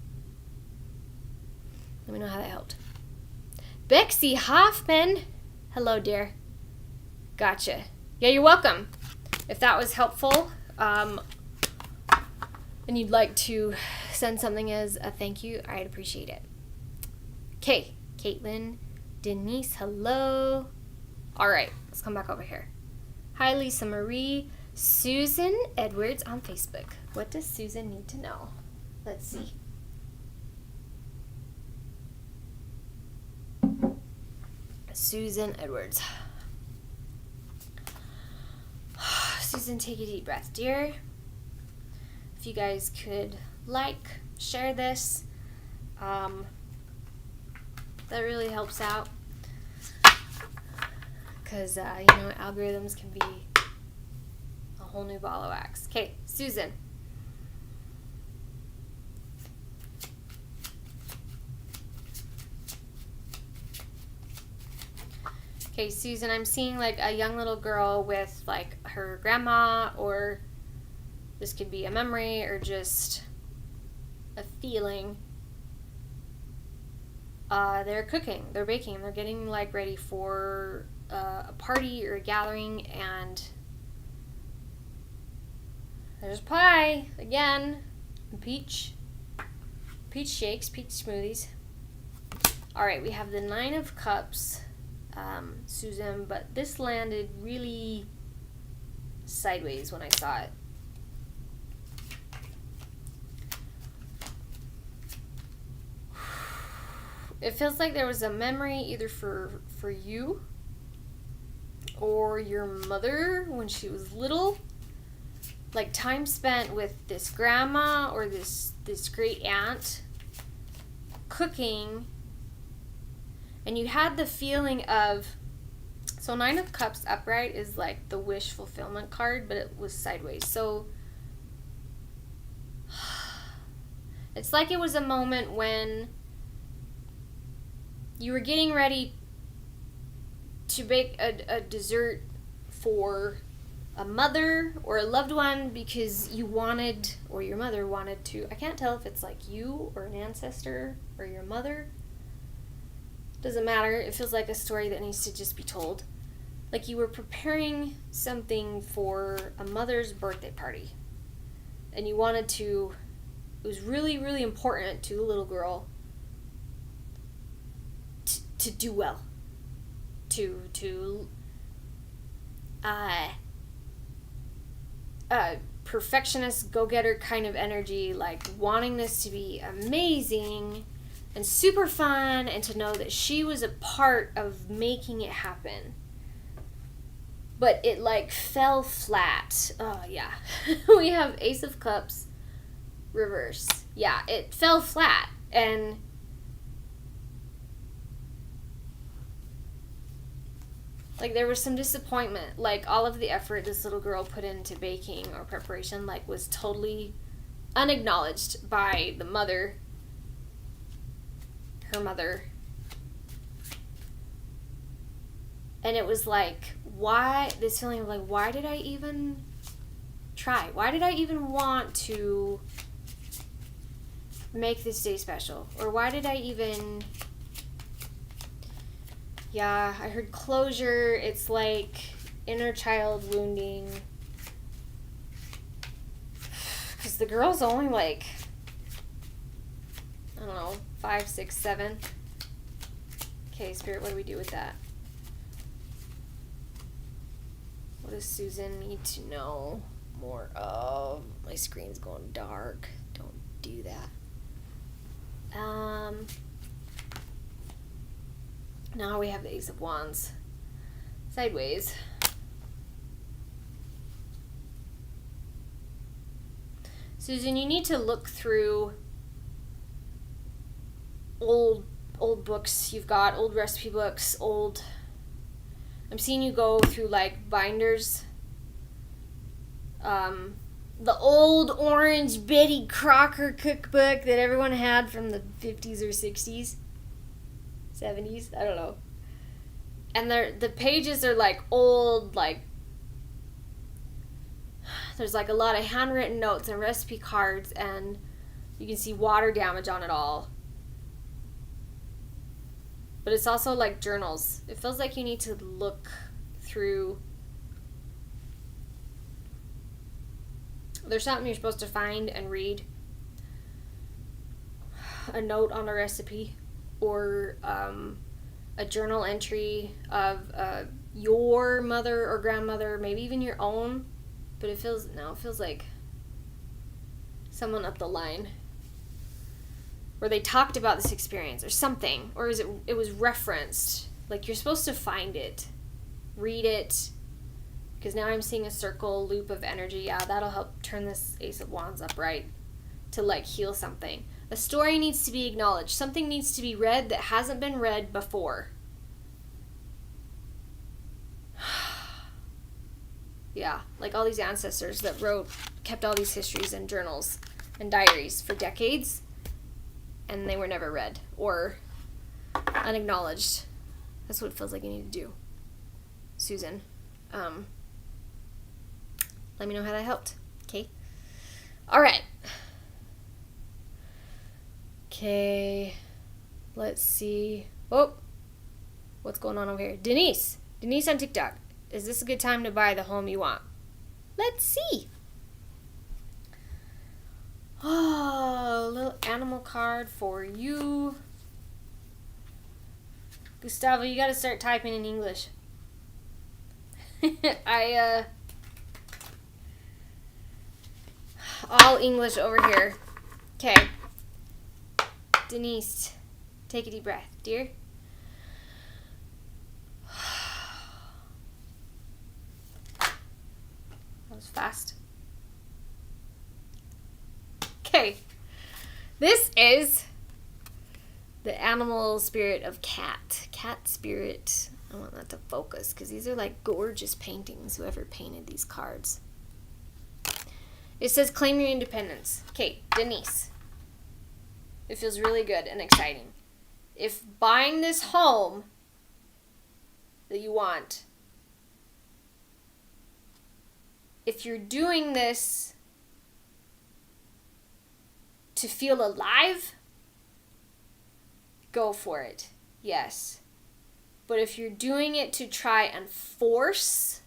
Let me know how that helped. Bexy Hoffman. Hello, dear. Gotcha. Yeah, you're welcome. If that was helpful, and you'd like to send something as a thank you, I'd appreciate it. Okay, Caitlin, Denise, hello. All right, let's come back over here. Hi, Lisa Marie. Susan Edwards on Facebook. What does Susan need to know? Let's see. Susan Edwards. Susan, take a deep breath, dear. If you guys could share this, that really helps out. Because, algorithms can be a whole new ball of wax. Okay, Susan. Okay, Susan, I'm seeing like a young little girl with like her grandma, or this could be a memory or just a feeling. They're cooking, they're baking, they're getting like ready for a party or a gathering, and there's pie again, peach shakes, peach smoothies. All right, we have the 9 of Cups. Susan, but this landed really sideways when I saw it. It feels like there was a memory either for you or your mother when she was little, like time spent with this grandma or this great aunt cooking. And you had the feeling of, so 9 of Cups upright is like the wish fulfillment card, but it was sideways. So it's like it was a moment when you were getting ready to bake a dessert for a mother or a loved one because you wanted, or your mother wanted to, I can't tell if it's like you or an ancestor or your mother. Doesn't matter. It feels like a story that needs to just be told. Like you were preparing something for a mother's birthday party. And you wanted to, it was really, really important to the little girl to do well. Perfectionist, go-getter kind of energy, like wanting this to be amazing and super fun, and to know that she was a part of making it happen. But it like fell flat. Oh yeah. We have Ace of Cups reverse. Yeah, it fell flat. And like there was some disappointment. Like all of the effort this little girl put into baking or preparation like was totally unacknowledged by the mother. Her mother. And it was like, why, this feeling of like, why did I even try? Why did I even want to make this day special? Or why did I even, yeah, I heard closure. It's like inner child wounding. Because the girl's only like, I don't know, 5, 6, 7. Okay, Spirit, what do we do with that? What does Susan need to know more of? My screen's going dark. Don't do that. Now we have the Ace of Wands. Sideways. Susan, you need to look through old books you've got, old recipe books, I'm seeing you go through like binders the old orange Betty Crocker cookbook that everyone had from the 50s or 60s. 70s? I don't know. And the pages are like old, like, there's like a lot of handwritten notes and recipe cards, and you can see water damage on it all. But it's also like journals. It feels like you need to look through. There's something you're supposed to find and read. A note on a recipe, or a journal entry of your mother or grandmother, maybe even your own. But it feels like someone up the line, where they talked about this experience or something, or it was referenced. Like, you're supposed to find it, read it, because now I'm seeing a circle loop of energy. Yeah, that'll help turn this Ace of Wands upright to like heal something. A story needs to be acknowledged. Something needs to be read that hasn't been read before. Yeah, like all these ancestors that kept all these histories and journals and diaries for decades, and they were never read or unacknowledged. That's what it feels like you need to do, Susan. Let me know how that helped. Okay. All right. Okay. Let's see. Oh, what's going on over here? Denise on TikTok. Is this a good time to buy the home you want? Let's see. Oh, a little animal card for you. Gustavo, you gotta start typing in English. All English over here. Okay. Denise, take a deep breath, dear. That was fast. Okay. This is the animal spirit of cat. Cat spirit. I want that to focus because these are like gorgeous paintings, whoever painted these cards. It says, claim your independence. Okay, Denise. It feels really good and exciting. If buying this home that you want, if you're doing this to feel alive, go for it. Yes. But if you're doing it to try and force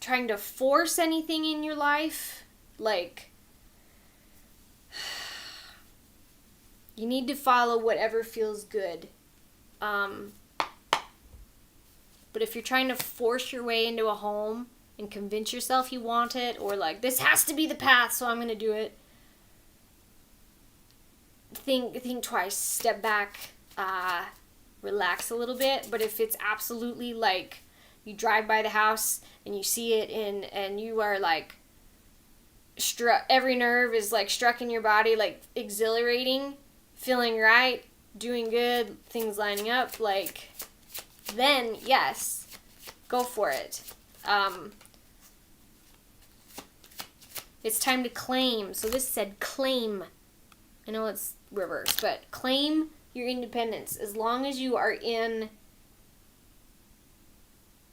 trying to force anything in your life, like, you need to follow whatever feels good. But if you're trying to force your way into a home and convince yourself you want it, or like, this has to be the path, so I'm going to do it, think twice, step back, relax a little bit. But if it's absolutely like you drive by the house and you see it and you are like every nerve is like struck in your body, like exhilarating, feeling right, doing good, things lining up, like, then yes, go for it. It's time to claim. So this said claim. I know it's reverse, but claim your independence. As long as you are in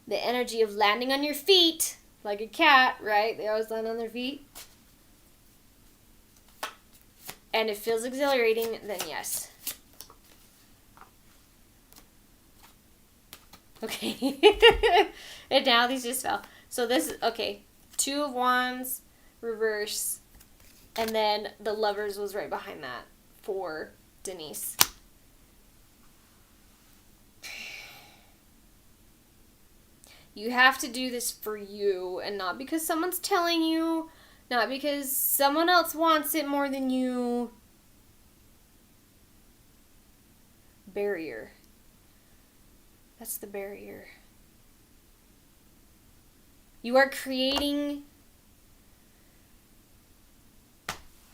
the energy of landing on your feet, like a cat, right? They always land on their feet. And it feels exhilarating, then yes. Okay. And now these just fell. So this is, okay, 2 of Wands, reverse, and then the Lovers was right behind that for Denise. You have to do this for you, and not because someone's telling you, not because someone else wants it more than you. Barrier. That's the barrier. You are creating...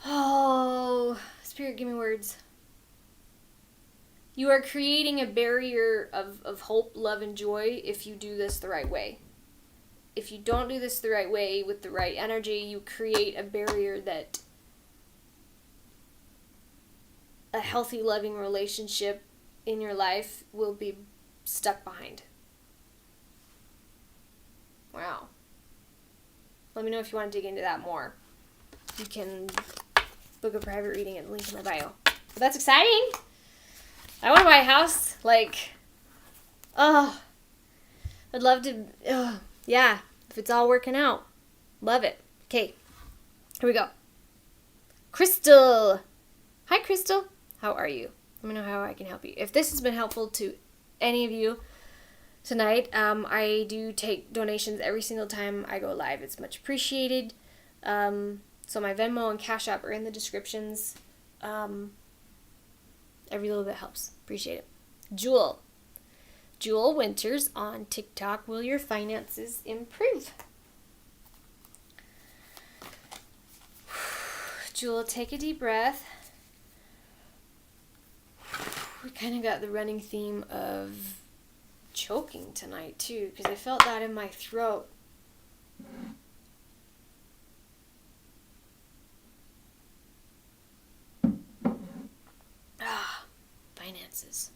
Oh, Spirit, give me words. You are creating a barrier of hope, love, and joy if you do this the right way. If you don't do this the right way with the right energy, you create a barrier that a healthy, loving relationship in your life will be stuck behind. Wow. Let me know if you want to dig into that more. You can book a private reading at the link in my bio. But that's exciting. I want to buy a house. Like, I'd love to, yeah, if it's all working out. Love it. Okay, here we go. Crystal. Hi, Crystal. How are you? Let me know how I can help you. If this has been helpful to any of you tonight, I do take donations every single time I go live. It's much appreciated. So my Venmo and Cashapp are in the descriptions. Every little bit helps. Appreciate it. Jewel Winters on TikTok. Will your finances improve? Jewel, take a deep breath. We kind of got the running theme of choking tonight too, because I felt that in my throat. Finances.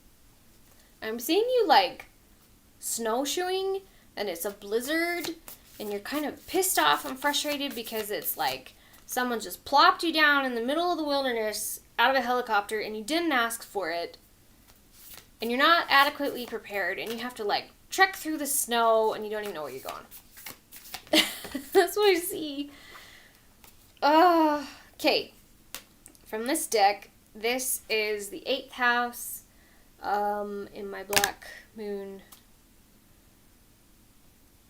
I'm seeing you like snowshoeing and it's a blizzard and you're kind of pissed off and frustrated because it's like someone just plopped you down in the middle of the wilderness out of a helicopter and you didn't ask for it and you're not adequately prepared and you have to like trek through the snow and you don't even know where you're going. That's what I see. Okay. From this deck, this is the 8th house in my Black Moon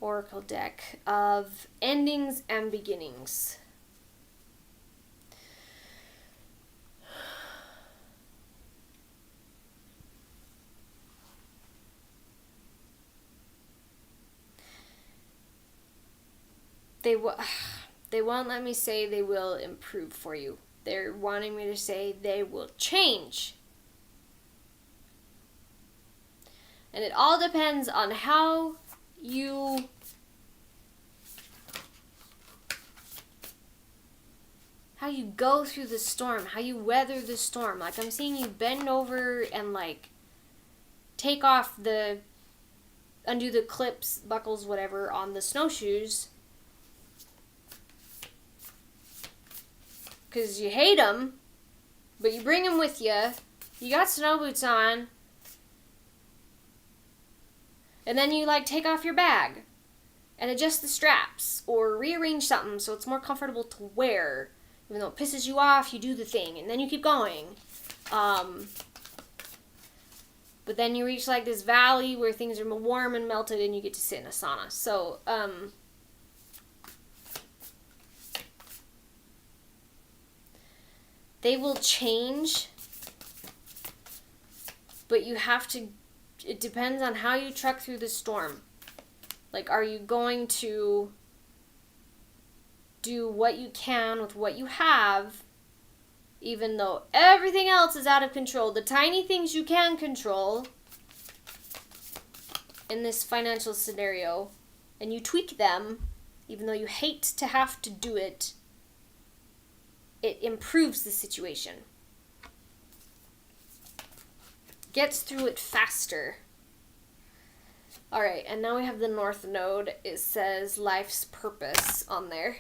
Oracle deck of endings and beginnings. They won't let me say they will improve for you. They're wanting me to say they will change. And it all depends on how you go through the storm, how you weather the storm. Like I'm seeing you bend over and like undo the clips, buckles, whatever on the snowshoes. Because you hate them, but you bring them with you. You got snow boots on. And then you like take off your bag and adjust the straps or rearrange something so it's more comfortable to wear. Even though it pisses you off, you do the thing and then you keep going. But then you reach like this valley where things are warm and melted and you get to sit in a sauna. So, they will change, but you have to, it depends on how you trek through the storm. Like, are you going to do what you can with what you have, even though everything else is out of control? The tiny things you can control in this financial scenario, and you tweak them, even though you hate to have to do it, it improves the situation. Gets through it faster. Alright, and now we have the North Node. It says life's purpose on there.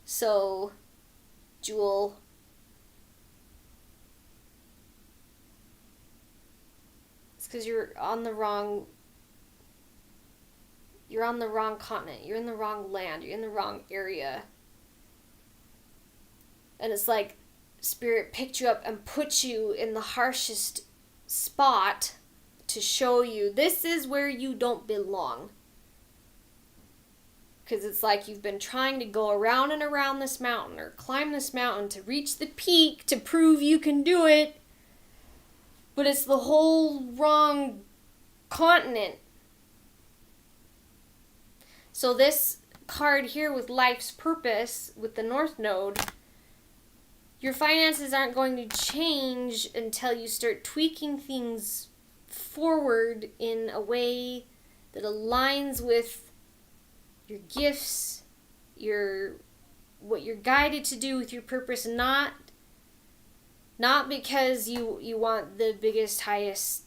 So, Jewel, it's because you're on the wrong continent. You're in the wrong land. You're in the wrong area. And it's like Spirit picked you up and put you in the harshest spot to show you this is where you don't belong. Because it's like you've been trying to go around and around this mountain or climb this mountain to reach the peak to prove you can do it. But it's the whole wrong continent. So this card here with life's purpose with the North Node your finances aren't going to change until you start tweaking things forward in a way that aligns with your gifts, what you're guided to do with your purpose, not because you want the biggest, highest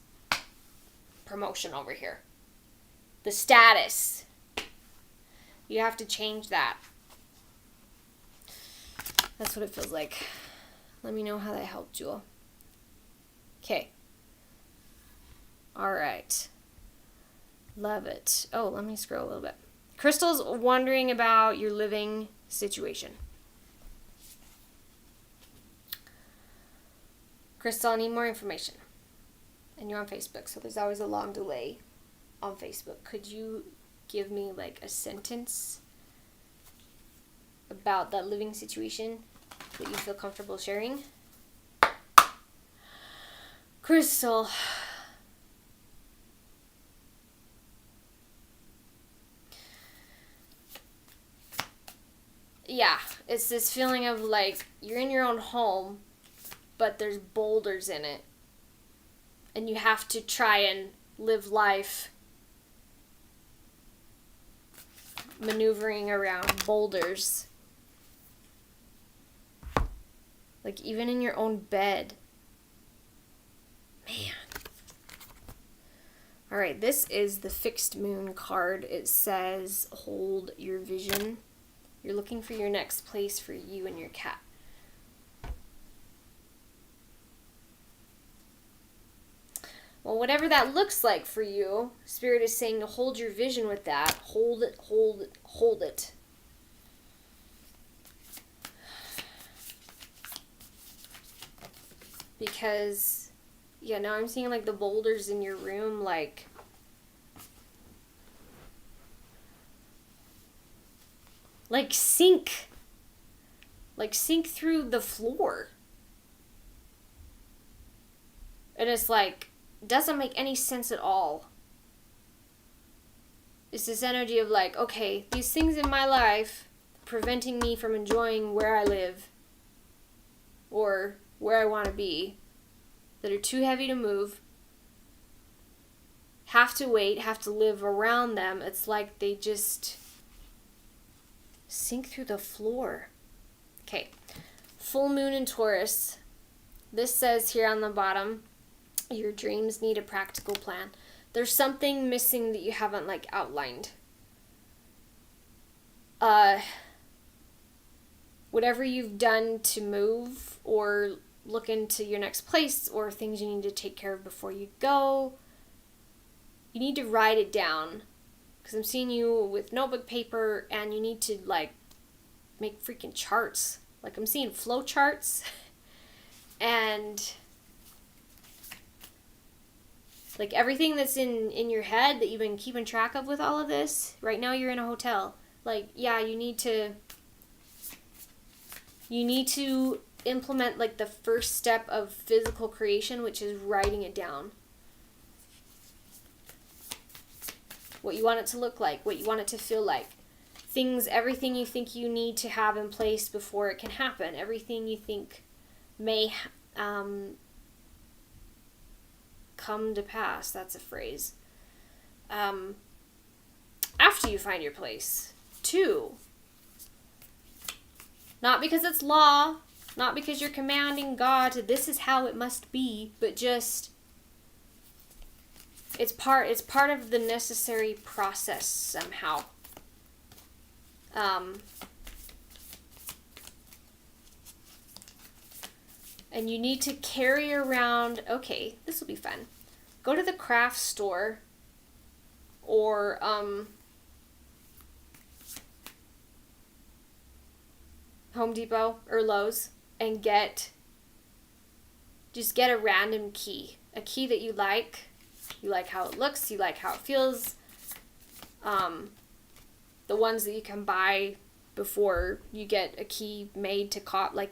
promotion over here. The status. You have to change that. That's what it feels like. Let me know how that helped, Jewel. Okay. All right. Love it. Oh, let me scroll a little bit. Crystal's wondering about your living situation. Crystal, I need more information. And you're on Facebook, so there's always a long delay on Facebook. Could you give me like a sentence about that living situation that you feel comfortable sharing? Crystal. Yeah, it's this feeling of like you're in your own home, but there's boulders in it. And you have to try and live life maneuvering around boulders. Like even in your own bed. Man. Alright, this is the fixed moon card. It says, hold your vision. You're looking for your next place for you and your cat. Well, whatever that looks like for you, Spirit is saying to hold your vision with that. Hold it, hold it, hold it. Because, yeah, now I'm seeing like the boulders in your room, like sink through the floor. And it's like, doesn't make any sense at all. It's this energy of like, okay, these things in my life preventing me from enjoying where I live or where I want to be, that are too heavy to move, have to wait, have to live around them. It's like they just sink through the floor. Okay, full moon in Taurus. This says here on the bottom, your dreams need a practical plan. There's something missing that you haven't like outlined. Whatever you've done to move or look into your next place or things you need to take care of before you go, you need to write it down. Because I'm seeing you with notebook paper and you need to like make freaking charts. Like I'm seeing flow charts and like everything that's in your head that you've been keeping track of with all of this. Right now you're in a hotel. Like, yeah, you need to implement like the first step of physical creation, which is writing it down. What you want it to look like, what you want it to feel like. Everything you think you need to have in place before it can happen. Everything you think may come to pass. That's a phrase. After you find your place. 2. Not because it's law, not because you're commanding God to this is how it must be, but just it's part of the necessary process somehow. And you need to carry around, okay, this will be fun. Go to the craft store or Home Depot or Lowe's and get a random key. A key that you like. You like how it looks, you like how it feels. The ones that you can buy before you get a key made to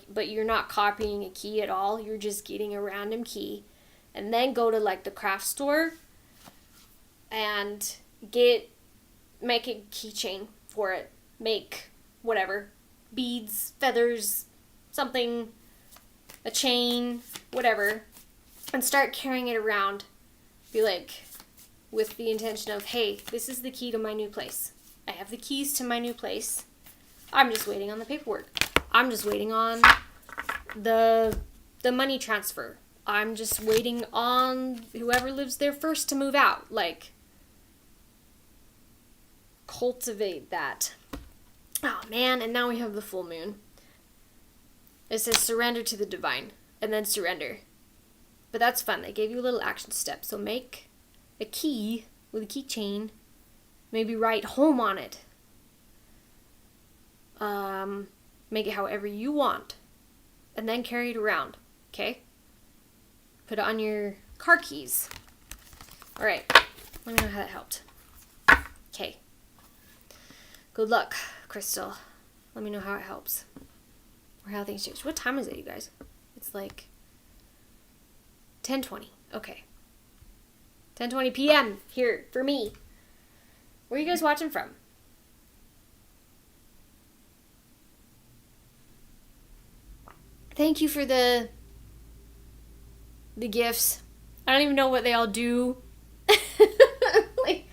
but you're not copying a key at all. You're just getting a random key. And then go to like the craft store and make a keychain for it. Make whatever. Beads, feathers, something a chain, whatever, and start carrying it around. Be like, with the intention of, hey, this is the key to my new place. I have the keys to my new place. I'm just waiting on the paperwork. I'm just waiting on the money transfer. I'm just waiting on whoever lives there first to move out. Like, cultivate that. Oh man, and now we have the full moon. It says surrender to the divine, and then surrender. But that's fun. They gave you a little action step. So make a key with a keychain. Maybe write home on it. Make it however you want. And then carry it around. Okay? Put it on your car keys. Alright. Let me know how that helped. Okay. Good luck, Crystal. Let me know how it helps. Or how things change. What time is it, you guys? It's like 10:20. Okay. 10:20 p.m. here for me. Where are you guys watching from? Thank you for the gifts. I don't even know what they all do. Like,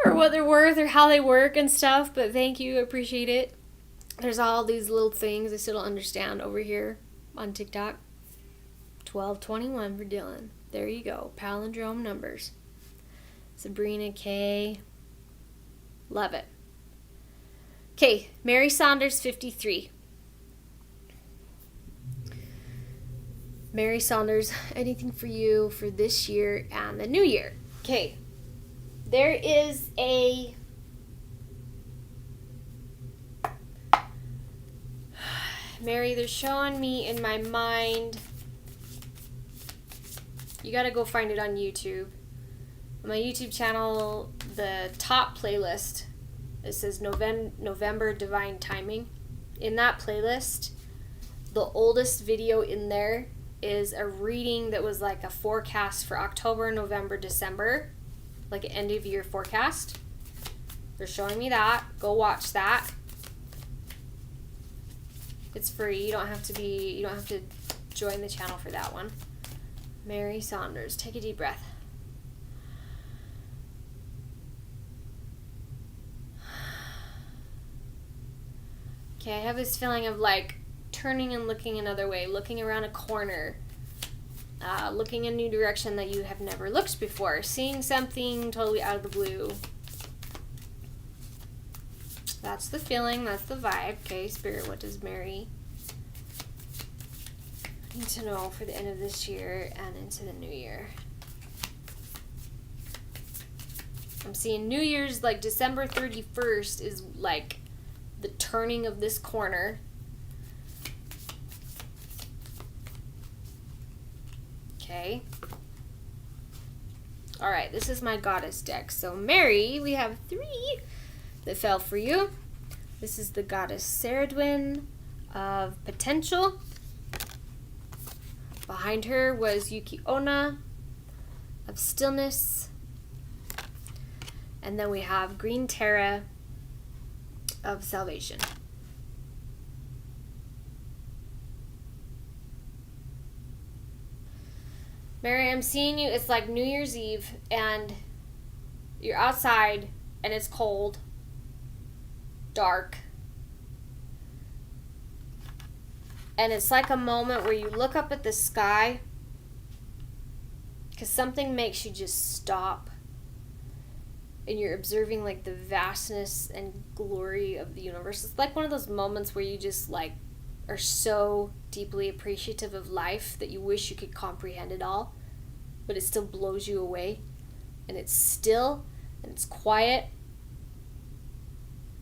or what they're worth or how they work and stuff, but thank you. I appreciate it. There's all these little things I still don't understand over here on TikTok. 1221 for Dylan. There you go. Palindrome numbers. Sabrina K. Love it. Okay, Mary Saunders, 53. Mary Saunders, anything for you for this year and the new year? Okay, there is a Mary, they're showing me in my mind. You gotta go find it on YouTube. On my YouTube channel, the top playlist, it says November Divine Timing. In that playlist, the oldest video in there is a reading that was like a forecast for October, November, December, like an end of year forecast. They're showing me that. Go watch that. It's free. You don't have to join the channel for that one. Mary Saunders. Take a deep breath. Okay, I have this feeling of like turning and looking another way, looking around a corner, looking a new direction that you have never looked before, seeing something totally out of the blue. That's the feeling, that's the vibe. Okay, Spirit, what does Mary need to know for the end of this year and into the new year? I'm seeing New Year's, like December 31st is like the turning of this corner. Okay. Alright, this is my goddess deck. So Mary, we have 3 that fell for you. This is the goddess Saradwin of potential. Behind her was Yuki Onna of stillness. And then we have Green Terra of salvation. Mary, I'm seeing you. It's like New Year's Eve and you're outside and it's cold, dark. And it's like a moment where you look up at the sky because something makes you just stop. And you're observing like the vastness and glory of the universe. It's like one of those moments where you just like are so deeply appreciative of life that you wish you could comprehend it all, but it still blows you away. And it's still and it's quiet.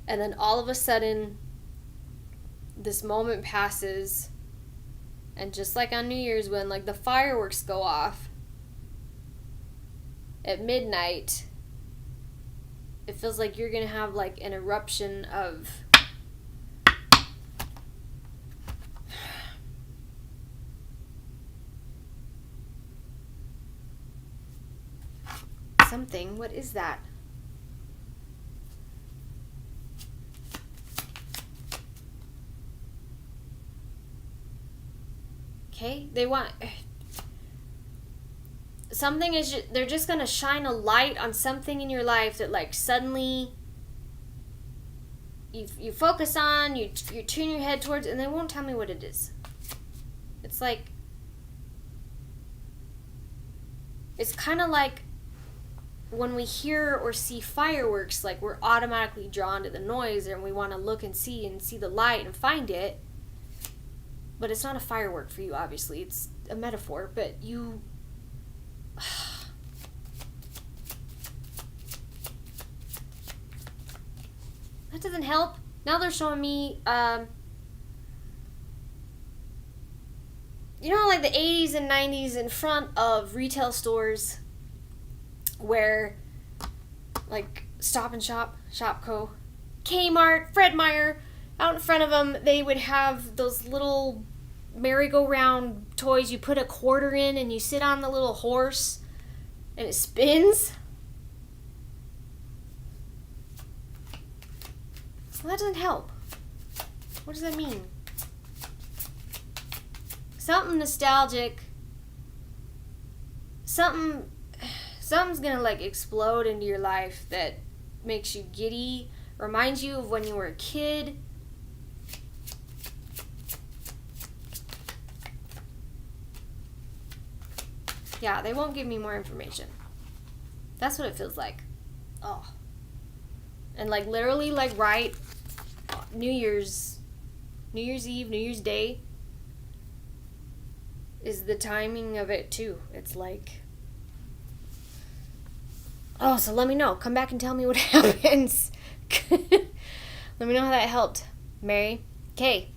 And then all of a sudden, this moment passes. And just like on New Year's when like the fireworks go off at midnight, it feels like you're going to have like an eruption of something. What is that? Okay? They want... Something is... They're just going to shine a light on something in your life that, like, suddenly... You focus on, you turn your head towards, and they won't tell me what it is. It's like... It's kind of like when we hear or see fireworks, like we're automatically drawn to the noise and we want to look and see the light and find it. But it's not a firework for you, obviously. It's a metaphor, but you... That doesn't help. Now they're showing me, you know, like the 80s and 90s in front of retail stores where, like, Stop and Shop, Shopco, Kmart, Fred Meyer, out in front of them, they would have those little merry-go-round toys you put a quarter in and you sit on the little horse and it spins. Well, that doesn't help. What does that mean? Something nostalgic. Something's gonna like explode into your life that makes you giddy, reminds you of when you were a kid. Yeah, they won't give me more information. That's what it feels like. Oh. And like literally like right New Year's Eve, New Year's Day is the timing of it too. It's like, oh, so let me know. Come back and tell me what happens. Let me know how that helped, Mary. Okay.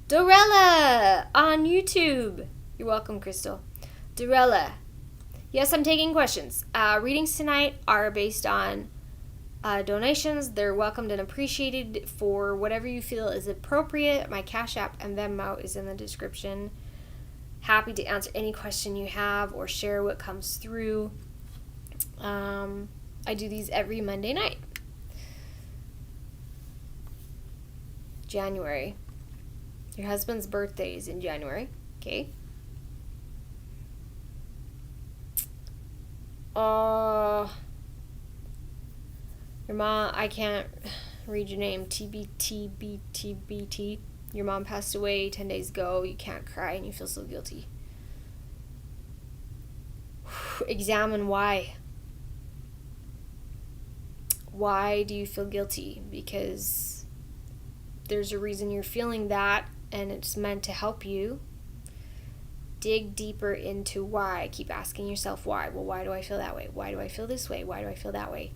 Dorella on YouTube. You're welcome, Crystal. Dorella. Yes, I'm taking questions. Readings tonight are based on donations. They're welcomed and appreciated for whatever you feel is appropriate. My Cashapp and Venmo is in the description. Happy to answer any question you have or share what comes through. I do these every Monday night. January. Your husband's birthday is in January. Okay. Your mom, I can't read your name, TBTBTBT. Your mom passed away 10 days ago. You can't cry and you feel so guilty. Examine why. Why do you feel guilty? Because there's a reason you're feeling that and it's meant to help you. Dig deeper into why. Keep asking yourself why. Well, why do I feel that way? Why do I feel this way? Why do I feel that way?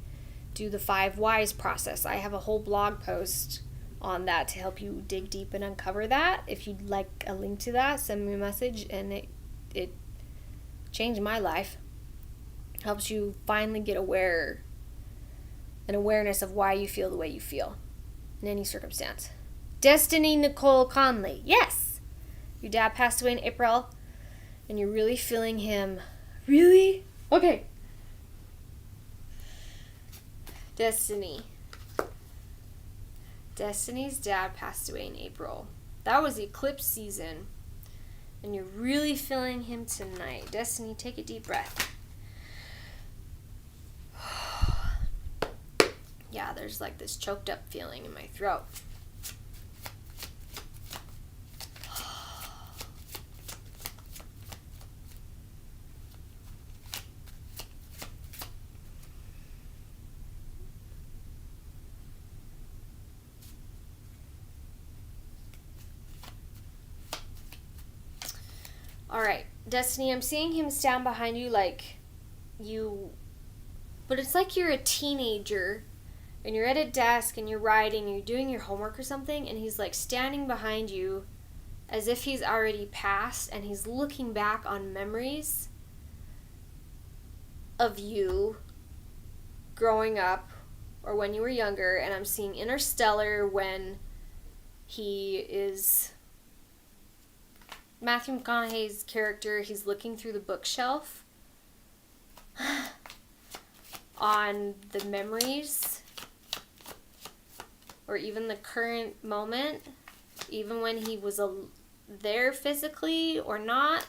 Do the 5 whys process. I have a whole blog post on that to help you dig deep and uncover that. If you'd like a link to that, send me a message, and it changed my life. Helps you finally get an awareness of why you feel the way you feel in any circumstance. Destiny Nicole Conley. Yes! Your dad passed away in April. And you're really feeling him. Really? Okay. Destiny. Destiny's dad passed away in April. That was eclipse season. And you're really feeling him tonight. Destiny, take a deep breath. Yeah, there's like this choked up feeling in my throat. Alright, Destiny, I'm seeing him stand behind you like you... But it's like you're a teenager and you're at a desk and you're writing, you're doing your homework or something, and he's like standing behind you as if he's already passed and he's looking back on memories of you growing up or when you were younger, and I'm seeing Interstellar when he is... Matthew McConaughey's character, he's looking through the bookshelf on the memories or even the current moment, even when he was there physically or not.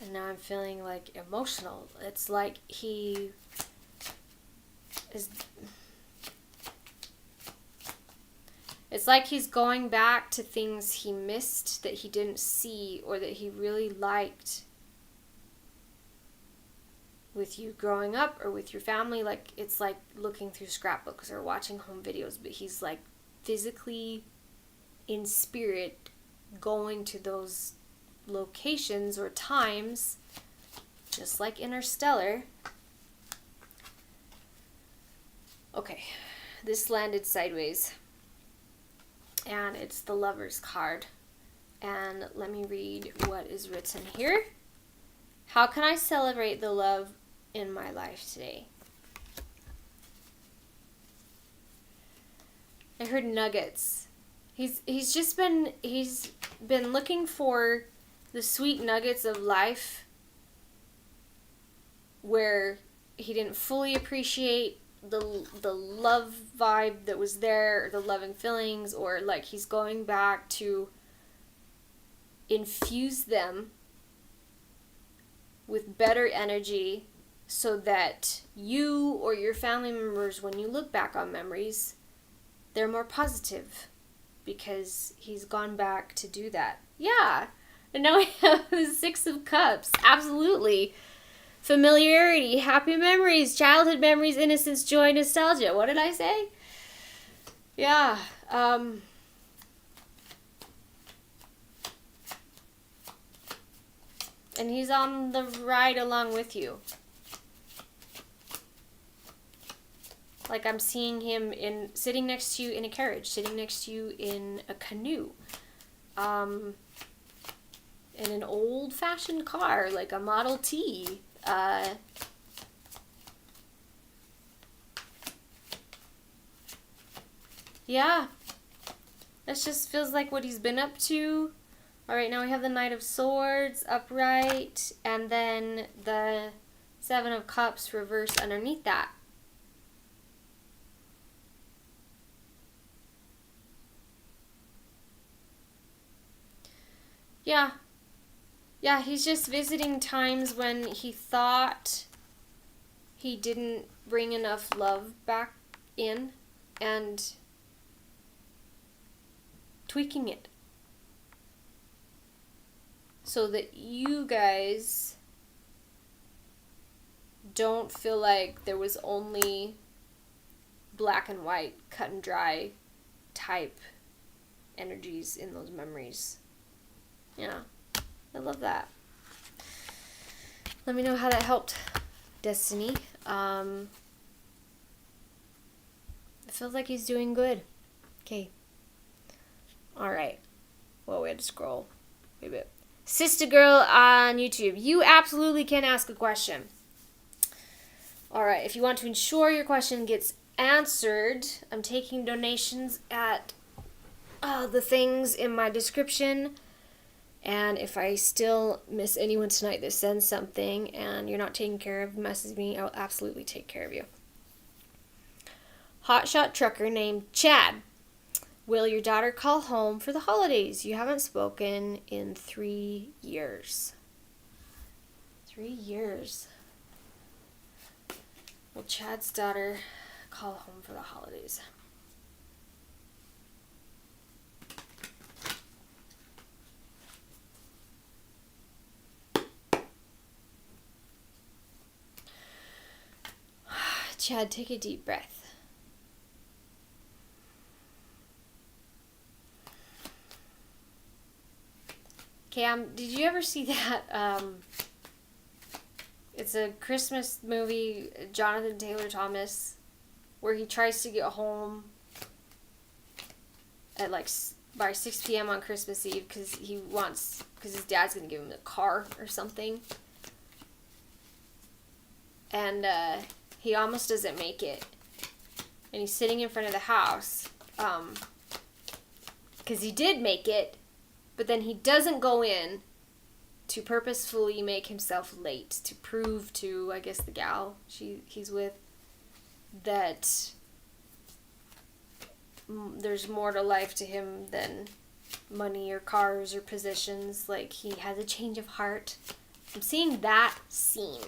And now I'm feeling like emotional. It's like he is... It's like he's going back to things he missed that he didn't see or that he really liked with you growing up or with your family. Like, it's like looking through scrapbooks or watching home videos, but he's like physically in spirit going to those locations or times, just like Interstellar. Okay, this landed sideways. And it's the Lover's card. And let me read what is written here. How can I celebrate the love in my life today? I heard nuggets. He's been looking for the sweet nuggets of life where he didn't fully appreciate the love vibe that was there, or the loving feelings, or like he's going back to infuse them with better energy so that you or your family members, when you look back on memories, they're more positive because he's gone back to do that. Yeah. And now we have the Six of Cups. Absolutely. Familiarity, happy memories, childhood memories, innocence, joy, nostalgia. What did I say? Yeah. And he's on the ride along with you. Like I'm seeing him sitting next to you in a carriage, sitting next to you in a canoe. In an old-fashioned car, like a Model T. Yeah. This just feels like what he's been up to. Alright, now we have the Knight of Swords upright, and then the Seven of Cups reversed underneath that. Yeah. Yeah, he's just visiting times when he thought he didn't bring enough love back in and tweaking it so that you guys don't feel like there was only black and white, cut and dry type energies in those memories. Yeah. I love that. Let me know how that helped, Destiny. It feels like he's doing good. Okay. Alright. Well, we had to scroll a bit. Sister Girl on YouTube. You absolutely can ask a question. Alright. If you want to ensure your question gets answered, I'm taking donations at the things in my description. And if I still miss anyone tonight that sends something and you're not taken care of, message me. I'll absolutely take care of you. Hotshot trucker named Chad. Will your daughter call home for the holidays? You haven't spoken in 3 years. 3 years. Will Chad's daughter call home for the holidays? Chad, take a deep breath. Okay, did you ever see that? It's a Christmas movie, Jonathan Taylor Thomas, where he tries to get home at like by 6 p.m. on Christmas Eve because his dad's gonna give him a car or something, and he almost doesn't make it, and he's sitting in front of the house, because he did make it, but then he doesn't go in to purposefully make himself late to prove to, I guess, the gal he's with that there's more to life to him than money or cars or positions. Like, he has a change of heart. I'm seeing that scene.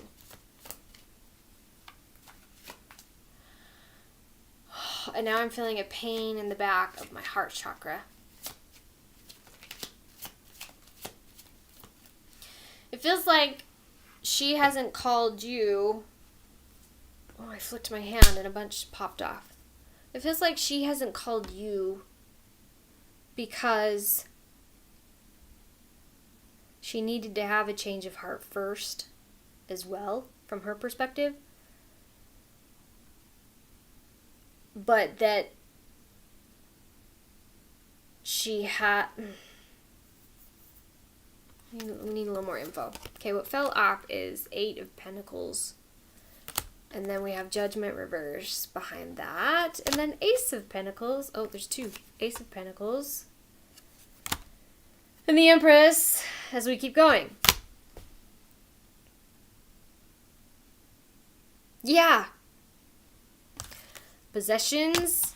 And now I'm feeling a pain in the back of my heart chakra. It feels like she hasn't called you. Oh, I flicked my hand and a bunch popped off. It feels like she hasn't called you because she needed to have a change of heart first as well, from her perspective. But that she had... We need a little more info. Okay, what fell off is 8 of Pentacles. And then we have Judgment reverse behind that. And then Ace of Pentacles. Oh, there's 2. Ace of Pentacles. And the Empress as we keep going. Yeah. Possessions.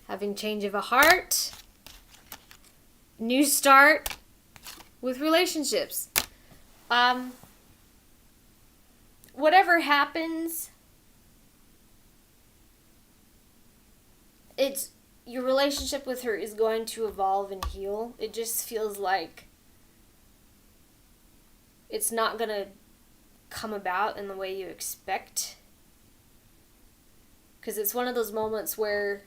Having change of a heart. New start with relationships. Whatever happens, it's your relationship with her is going to evolve and heal. It just feels like it's not going to come about in the way you expect. Because it's one of those moments where,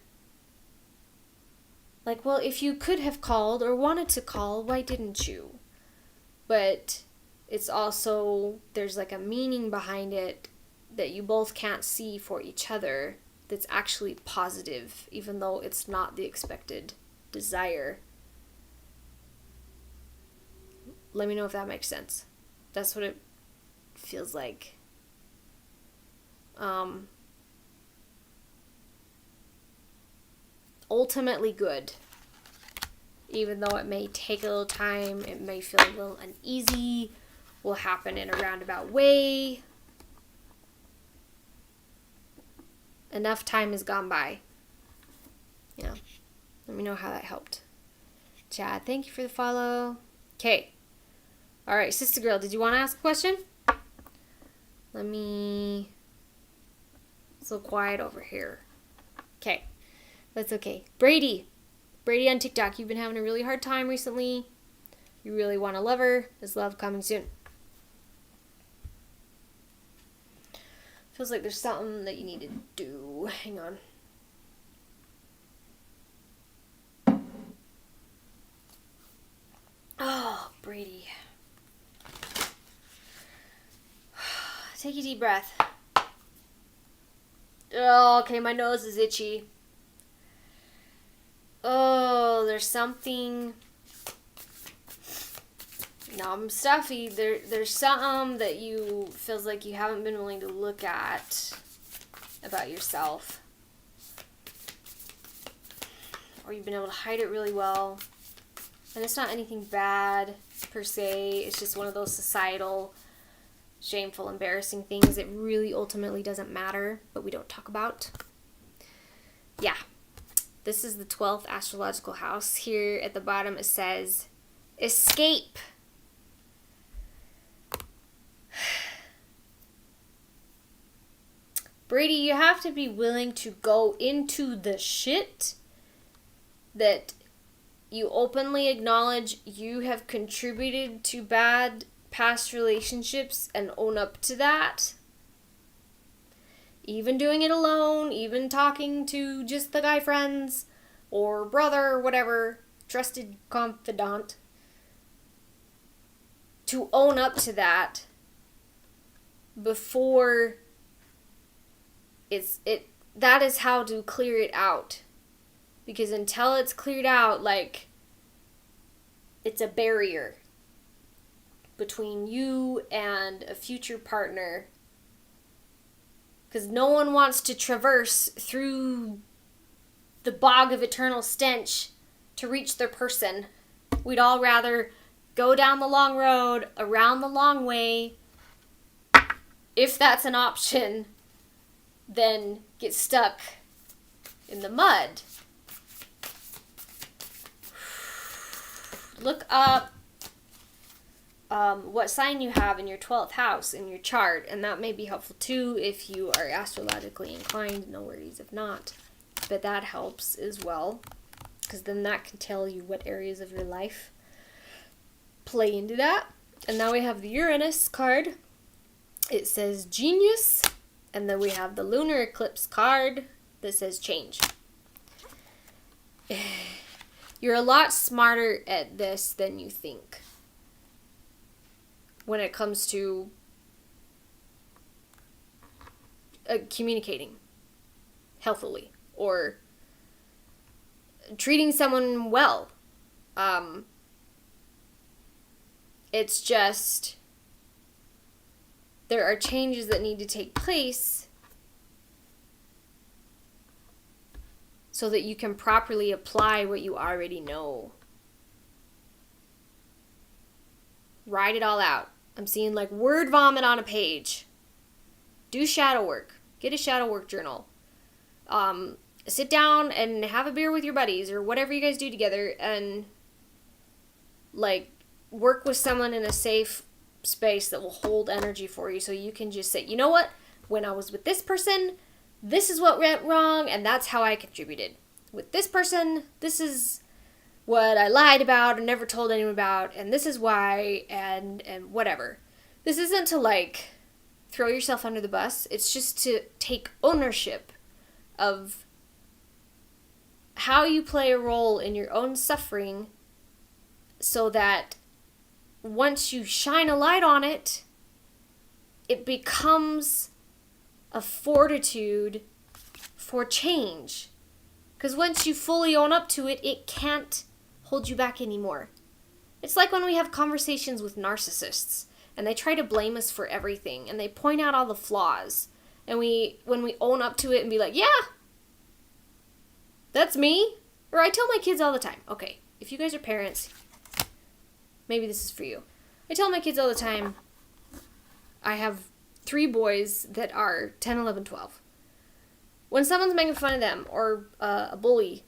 like, well, if you could have called or wanted to call, why didn't you? But it's also, there's like a meaning behind it that you both can't see for each other that's actually positive, even though it's not the expected desire. Let me know if that makes sense. That's what it feels like. Ultimately good. Even though it may take a little time, it may feel a little uneasy, will happen in a roundabout way. Enough time has gone by. Yeah. Let me know how that helped. Chad, thank you for the follow. Okay. All right, Sister Girl, did you want to ask a question? Let me... It's a little quiet over here. Okay. That's okay. Brady on TikTok, you've been having a really hard time recently. You really want to love her. Is love coming soon? Feels like there's something that you need to do. Hang on. Oh, Brady. Take a deep breath. Oh, okay, my nose is itchy. Oh, there's something. No, I'm stuffy. There's something that you feels like you haven't been willing to look at about yourself. Or you've been able to hide it really well. And it's not anything bad per se. It's just one of those societal, shameful, embarrassing things that really ultimately doesn't matter, but we don't talk about. Yeah. This is the 12th astrological house. Here at the bottom it says, escape. Brady, you have to be willing to go into the shit that you openly acknowledge you have contributed to bad past relationships and own up to that. Even doing it alone, even talking to just the guy friends or brother or whatever, trusted confidant, to own up to that before that is how to clear it out. Because until it's cleared out, like, it's a barrier between you and a future partner. Because no one wants to traverse through the bog of eternal stench to reach their person. We'd all rather go down the long road, around the long way, if that's an option, than get stuck in the mud. look up what sign you have in your 12th house in your chart, and that may be helpful too if you are astrologically inclined. No worries if not, but that helps as well, because then that can tell you what areas of your life play into that. And now we have the Uranus card. It says genius, and then we have the lunar eclipse card that says change. You're a lot smarter at this than you think when it comes to communicating healthily or treating someone well. It's just there are changes that need to take place so that you can properly apply what you already know. Write it all out. I'm seeing like word vomit on a page. Do shadow work. Get a shadow work journal. Sit down and have a beer with your buddies or whatever you guys do together, and like work with someone in a safe space that will hold energy for you, so you can just say, you know what, when I was with this person, this is what went wrong, and that's how I contributed. With this person, this is what I lied about and never told anyone about, and this is why, and whatever. This isn't to like throw yourself under the bus. It's just to take ownership of how you play a role in your own suffering, so that once you shine a light on it, it becomes a fortitude for change. Because once you fully own up to it, it can't hold you back anymore. It's like when we have conversations with narcissists, and they try to blame us for everything, and they point out all the flaws. And when we own up to it and be like, yeah, that's me. Or I tell my kids all the time, okay, if you guys are parents, maybe this is for you. I tell my kids all the time, I have 3 boys that are 10, 11, 12. When someone's making fun of them, or a bully,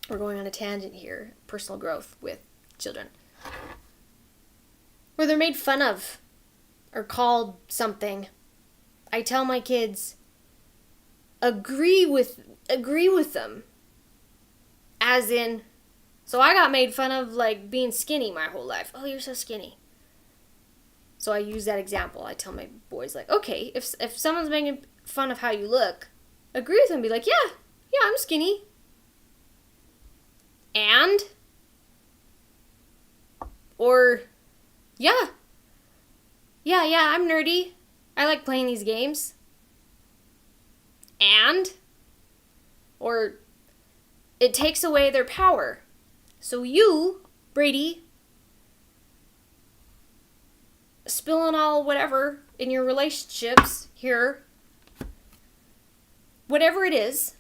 we're going on a tangent here, personal growth with children, where they're made fun of or called something, I tell my kids, agree with them. As in, so I got made fun of like being skinny my whole life. Oh, you're so skinny. So I use that example. I tell my boys, like, okay, if someone's making fun of how you look, agree with them. Be like, yeah, I'm skinny. And? Or, yeah, I'm nerdy. I like playing these games. And? Or, it takes away their power. So you, Brady, spilling all whatever in your relationships here, whatever it is,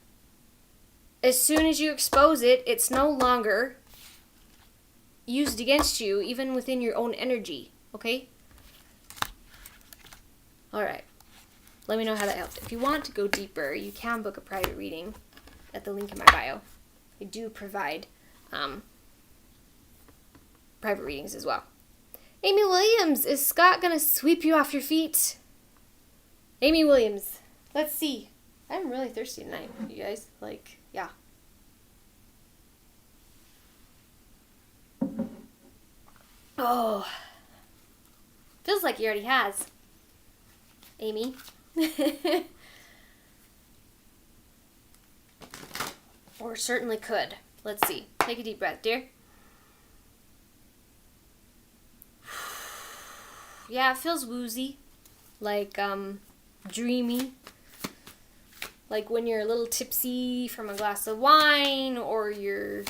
as soon as you expose it, it's no longer used against you, even within your own energy, okay? Alright. Let me know how that helped. If you want to go deeper, you can book a private reading at the link in my bio. I do provide private readings as well. Amy Williams, is Scott gonna sweep you off your feet? Amy Williams, let's see. I'm really thirsty tonight, you guys. Like, yeah. Oh. Feels like he already has. Amy. Or certainly could. Let's see. Take a deep breath, dear. Yeah, it feels woozy. Like, dreamy. Like when you're a little tipsy from a glass of wine, or you're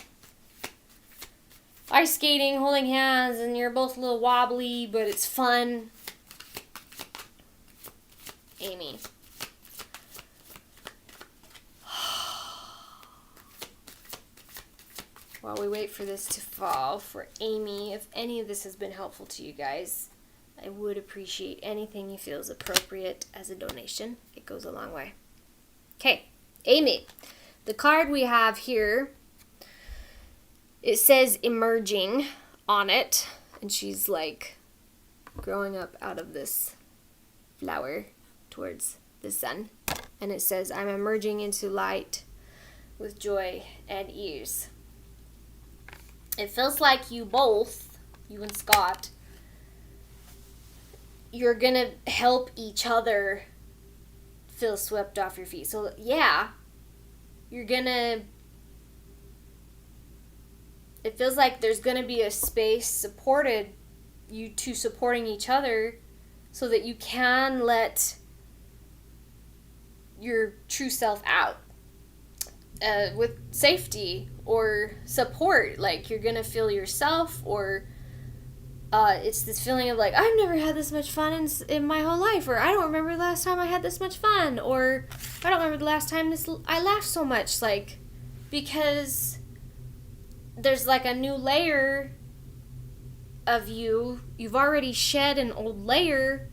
ice skating, holding hands, and you're both a little wobbly, but it's fun. Amy. While we wait for this to fall, for Amy, if any of this has been helpful to you guys, I would appreciate anything you feel is appropriate as a donation. It goes a long way. Okay, Amy. The card we have here, it says emerging. on it, and she's like growing up out of this flower towards the sun. And it says, I'm emerging into light with joy and ease. It feels like you both, you and Scott, you're gonna help each other feel swept off your feet. So yeah, you're gonna, it feels like there's gonna be a space supported, you two supporting each other, so that you can let your true self out with safety or support. Like, you're gonna feel yourself, or it's this feeling of like, I've never had this much fun in my whole life, or I don't remember the last time I had this much fun, or I don't remember the last time I laughed so much. Like, because there's like a new layer of you've already shed an old layer,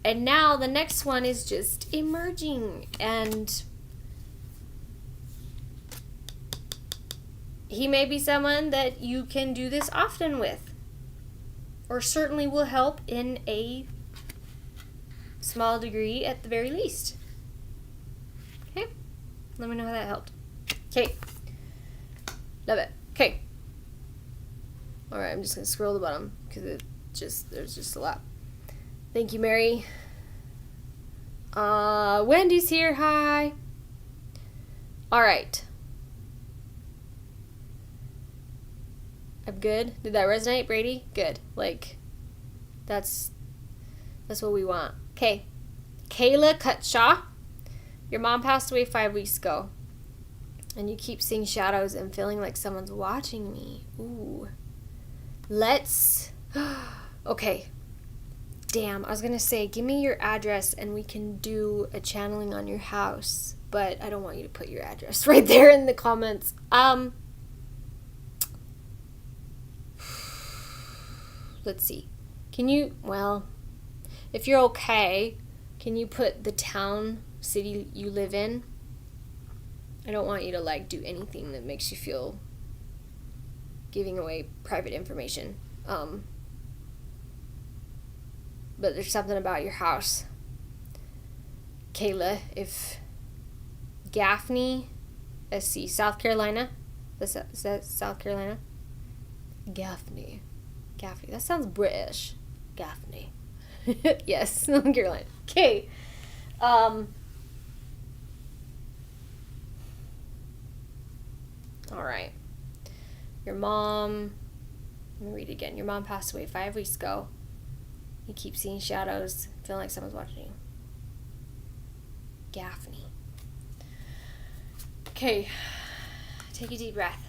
and now the next one is just emerging. And he may be someone that you can do this often with, or certainly will help in a small degree at the very least. Okay? Let me know how that helped. Okay. Love it. Okay. Alright, I'm just going to scroll to the bottom because there's just a lot. Thank you, Mary. Wendy's here. Hi. Alright. I'm good. Did that resonate, Brady? Good. Like, that's what we want. Okay. Kayla Cutshaw. Your mom passed away 5 weeks ago, and you keep seeing shadows and feeling like someone's watching me. Ooh. Let's... Okay. Damn, I was going to say, give me your address and we can do a channeling on your house, but I don't want you to put your address right there in the comments. Let's see. Can you, well, if you're okay, can you put the town, city you live in? I don't want you to, like, do anything that makes you feel giving away private information. But there's something about your house. Kayla, if Gaffney, SC, South Carolina, is that South Carolina? Gaffney. That sounds British. Gaffney. Yes, South Carolina. Okay. Alright. Your mom, let me read it again. Your mom passed away 5 weeks ago. You keep seeing shadows, feeling like someone's watching you. Gaffney. Okay. Take a deep breath.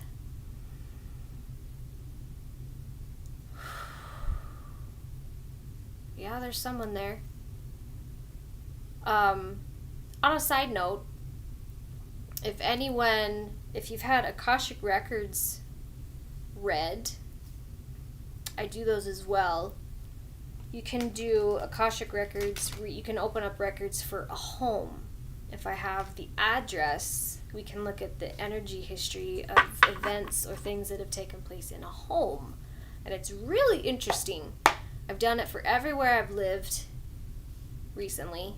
Yeah, there's someone there. On a side note, if you've had Akashic Records read, I do those as well. You can do Akashic Records, you can open up records for a home. If I have the address, we can look at the energy history of events or things that have taken place in a home. And it's really interesting. I've done it for everywhere I've lived recently,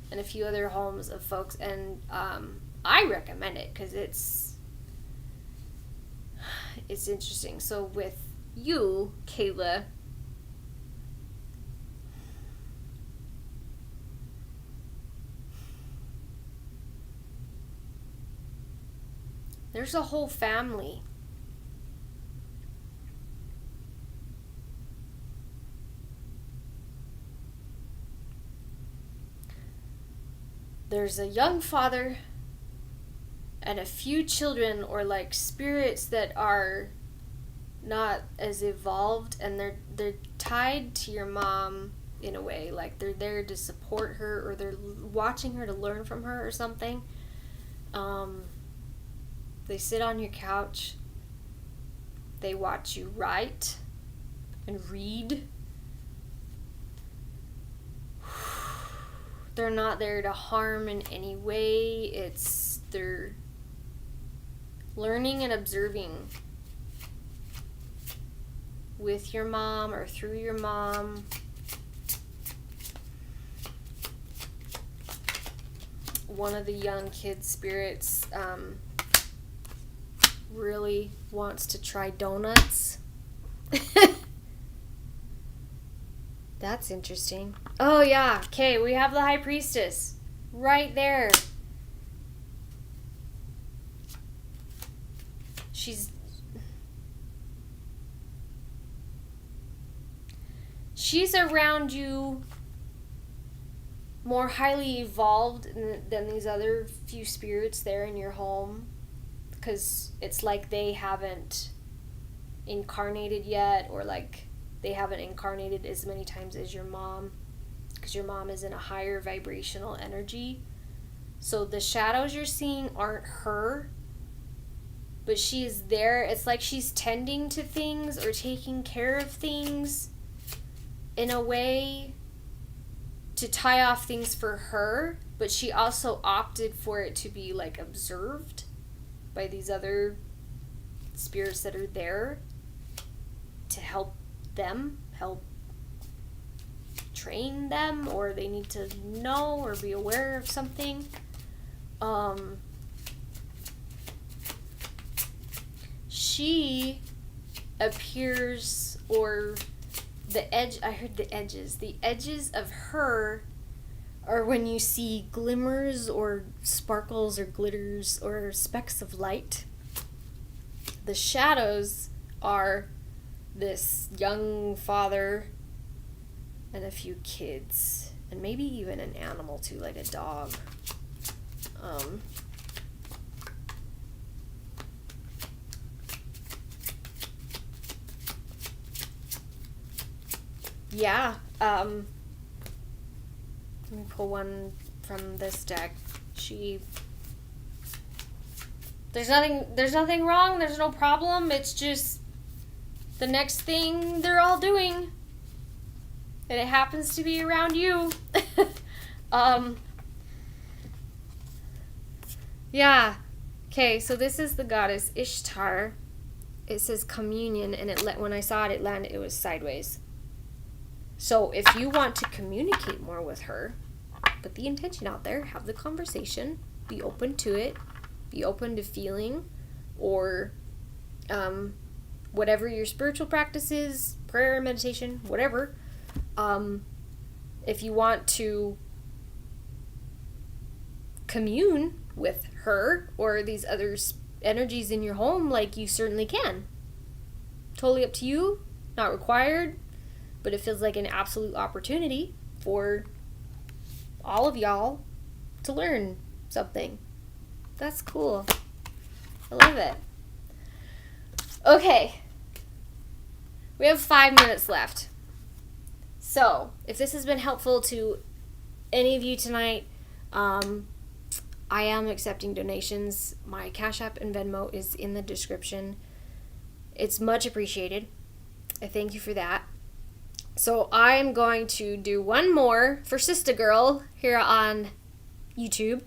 and a few other homes of folks, and I recommend it because it's interesting. So with you, Kayla, there's a whole family. There's a young father and a few children, or like spirits that are not as evolved, and they're tied to your mom in a way. Like, they're there to support her, or they're watching her to learn from her or something. They sit on your couch. They watch you write and read. They're not there to harm in any way. They're learning and observing. with your mom or through your mom. One of the young kid spirits really wants to try donuts. That's interesting. Oh yeah, okay, we have the High Priestess right there. She's around you, more highly evolved than these other few spirits there in your home, because it's like they haven't incarnated yet, or like they haven't incarnated as many times as your mom, because your mom is in a higher vibrational energy. So the shadows you're seeing aren't her, but she is there. It's like she's tending to things or taking care of things in a way to tie off things for her, but she also opted for it to be like observed by these other spirits that are there to help them, help train them, or they need to know or be aware of something. She appears, or the edges of her are when you see glimmers or sparkles or glitters or specks of light. The shadows are this young father and a few kids, and maybe even an animal too, like a dog. Yeah, let me pull one from this deck. There's nothing wrong, there's no problem, it's just the next thing they're all doing. And it happens to be around you. Yeah. Okay, so this is the goddess Ishtar. It says communion, and when I saw it, it was sideways. So if you want to communicate more with her, put the intention out there, have the conversation, be open to it, be open to feeling, or whatever your spiritual practice is, prayer, meditation, whatever. If you want to commune with her or these other energies in your home, like, you certainly can. Totally up to you, not required. But it feels like an absolute opportunity for all of y'all to learn something. That's cool. I love it. Okay. We have 5 minutes left. So, if this has been helpful to any of you tonight, I am accepting donations. My Cashapp and Venmo is in the description. It's much appreciated. I thank you for that. So I'm going to do one more for Sister Girl here on YouTube,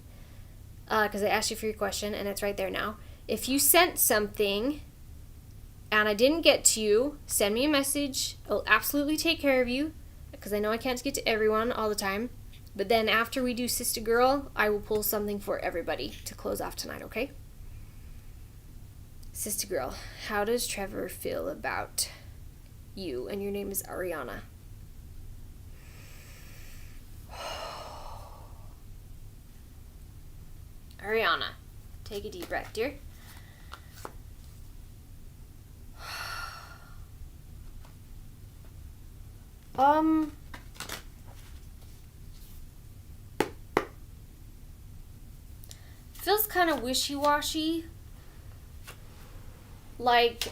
because I asked you for your question, and it's right there now. If you sent something and I didn't get to you, send me a message. I'll absolutely take care of you, because I know I can't get to everyone all the time. But then after we do Sister Girl, I will pull something for everybody to close off tonight, okay? Sister Girl, how does Trevor feel about you? And your name is Ariana. Ariana, take a deep breath, dear. Feels kind of wishy-washy. Like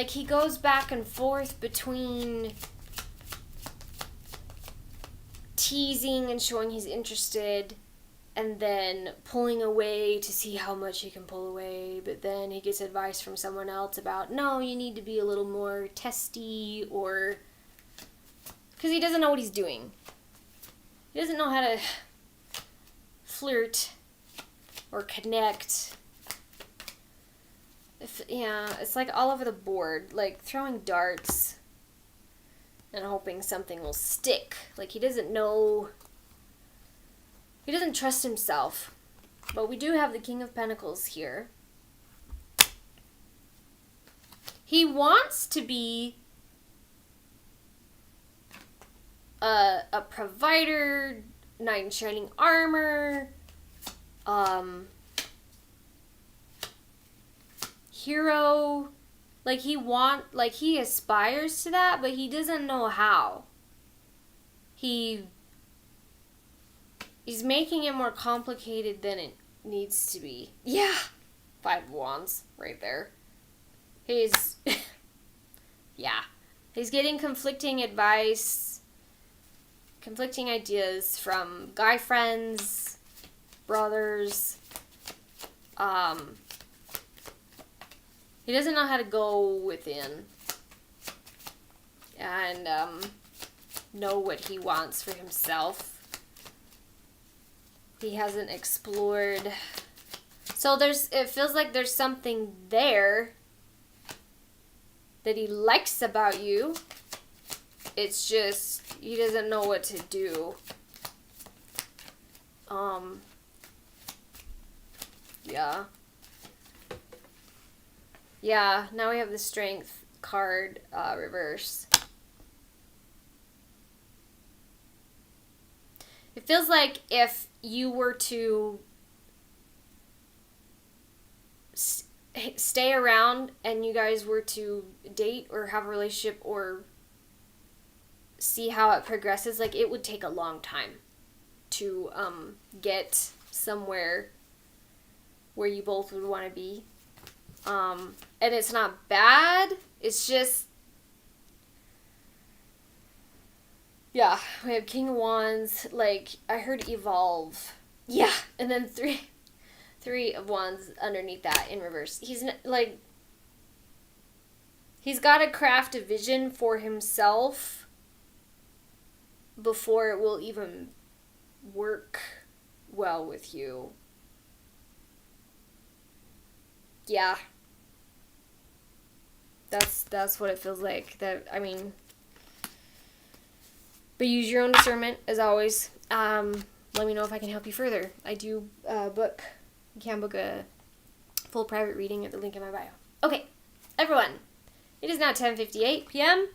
he goes back and forth between teasing and showing he's interested, and then pulling away to see how much he can pull away, but then he gets advice from someone else about, no, you need to be a little more testy, or because he doesn't know what he's doing. He doesn't know how to flirt or connect. It's like all over the board, like throwing darts and hoping something will stick. Like he doesn't know, he doesn't trust himself. But we do have the King of Pentacles here. He wants to be a provider, knight in shining armor, hero. Like he aspires to that, but he doesn't know how. He's making it more complicated than it needs to be. Yeah. 5 of Wands right there. He's yeah. He's getting conflicting advice, conflicting ideas from guy friends, brothers. He doesn't know how to go within and know what he wants for himself. He hasn't explored. So it feels like there's something there that he likes about you. It's just he doesn't know what to do. Yeah. Yeah, now we have the Strength card reverse. It feels like if you were to stay around and you guys were to date or have a relationship or see how it progresses, like it would take a long time to get somewhere where you both would want to be. And it's not bad, it's just, yeah, we have King of Wands, like, I heard evolve. Yeah, and then three of Wands underneath that in reverse. He's, like, he's got to craft a vision for himself before it will even work well with you. Yeah. That's what it feels like. But use your own discernment, as always. Let me know if I can help you further. I do you can book a full private reading at the link in my bio. Okay, everyone. It is now 10:58 p.m.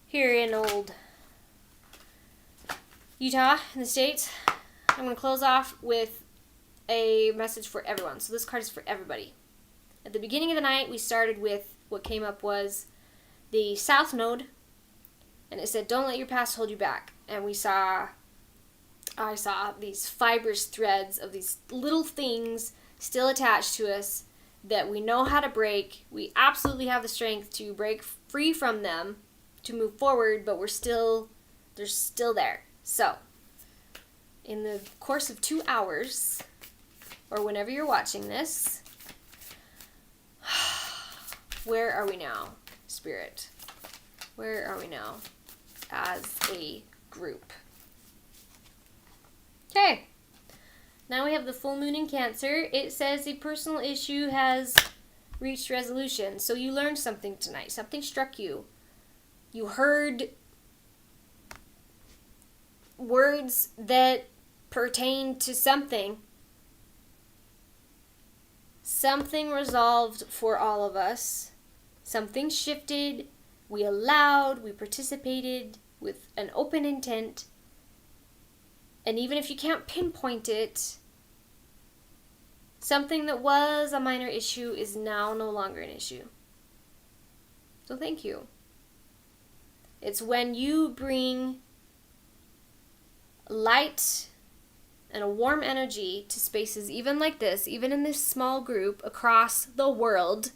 here in old Utah in the States. I'm going to close off with a message for everyone. So this card is for everybody. At the beginning of the night, we started with what came up was the South Node, and it said, don't let your past hold you back. And I saw these fibrous threads of these little things still attached to us that we know how to break. We absolutely have the strength to break free from them, to move forward, but they're still there. So, in the course of 2 hours, or whenever you're watching this, where are we now, Spirit? Where are we now as a group? Okay. Now we have the full moon in Cancer. It says a personal issue has reached resolution. So you learned something tonight. Something struck you. You heard words that pertain to something. Something resolved for all of us. Something shifted. We allowed. We participated with an open intent. And even if you can't pinpoint it, something that was a minor issue is now no longer an issue. So thank you. It's when you bring light and a warm energy to spaces even like this, even in this small group across the world,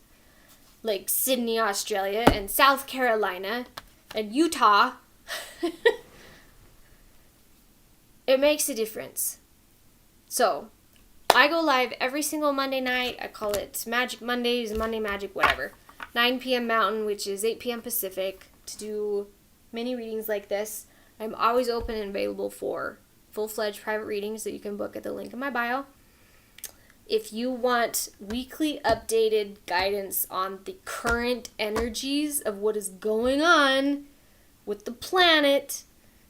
like Sydney, Australia, and South Carolina, and Utah, it makes a difference. So, I go live every single Monday night. I call it Magic Mondays, Monday Magic, whatever. 9 p.m. Mountain, which is 8 p.m. Pacific, to do mini readings like this. I'm always open and available for full-fledged private readings that you can book at the link in my bio. If you want weekly updated guidance on the current energies of what is going on with the planet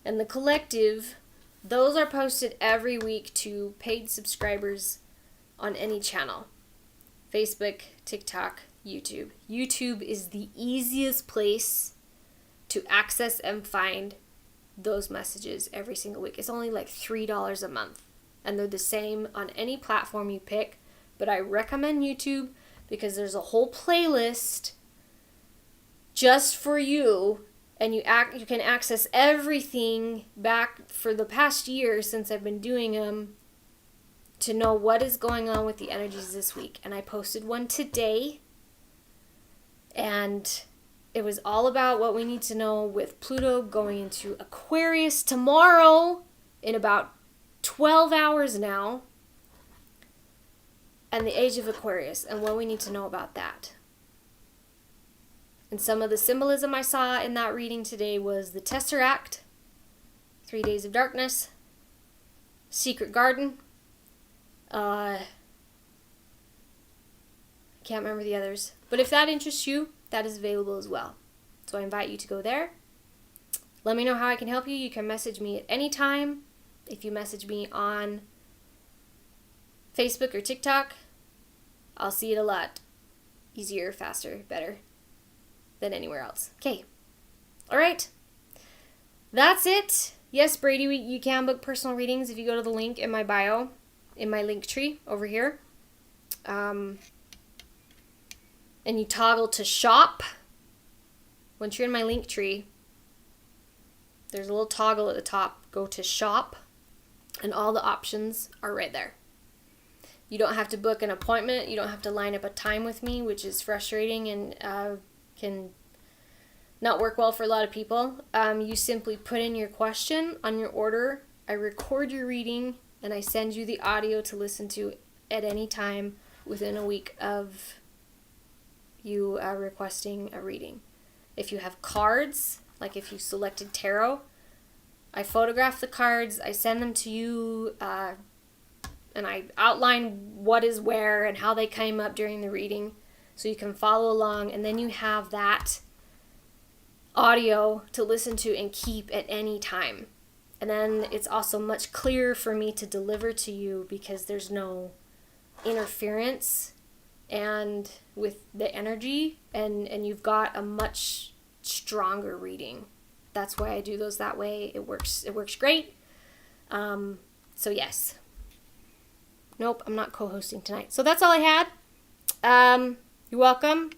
and the collective, those are posted every week to paid subscribers on any channel. Facebook, TikTok, YouTube. YouTube is the easiest place to access and find those messages every single week. It's only like $3 a month. And they're the same on any platform you pick. But I recommend YouTube because there's a whole playlist just for you. And you can access everything back for the past year since I've been doing them to know what is going on with the energies this week. And I posted one today. And it was all about what we need to know with Pluto going into Aquarius tomorrow in about 12 hours now. And the age of Aquarius and what we need to know about that. And some of the symbolism I saw in that reading today was the Tesseract, 3 Days of Darkness, Secret Garden, can't remember the others. But if that interests you, that is available as well. So I invite you to go there. Let me know how I can help you. You can message me at any time. If you message me on Facebook or TikTok, I'll see it a lot easier, faster, better than anywhere else. Okay. All right. That's it. Yes, Brady, you can book personal readings if you go to the link in my bio, in my link tree over here. And you toggle to shop. Once you're in my link tree, there's a little toggle at the top. Go to shop, and all the options are right there. You don't have to book an appointment. You don't have to line up a time with me, which is frustrating and can not work well for a lot of people. You simply put in your question on your order. I record your reading, and I send you the audio to listen to at any time within a week of you requesting a reading. If you have cards, like if you selected tarot, I photograph the cards, I send them to you, and I outline what is where and how they came up during the reading so you can follow along, and then you have that audio to listen to and keep at any time. And then it's also much clearer for me to deliver to you because there's no interference and with the energy, and you've got a much stronger reading. That's why I do those that way. It works great. So yes. Nope, I'm not co-hosting tonight. So that's all I had. You're welcome.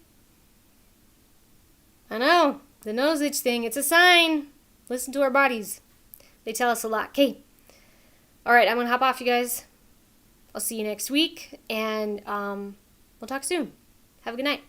I know, the nose itch thing, it's a sign. Listen to our bodies. They tell us a lot. Okay. All right, I'm going to hop off, you guys. I'll see you next week, and we'll talk soon. Have a good night.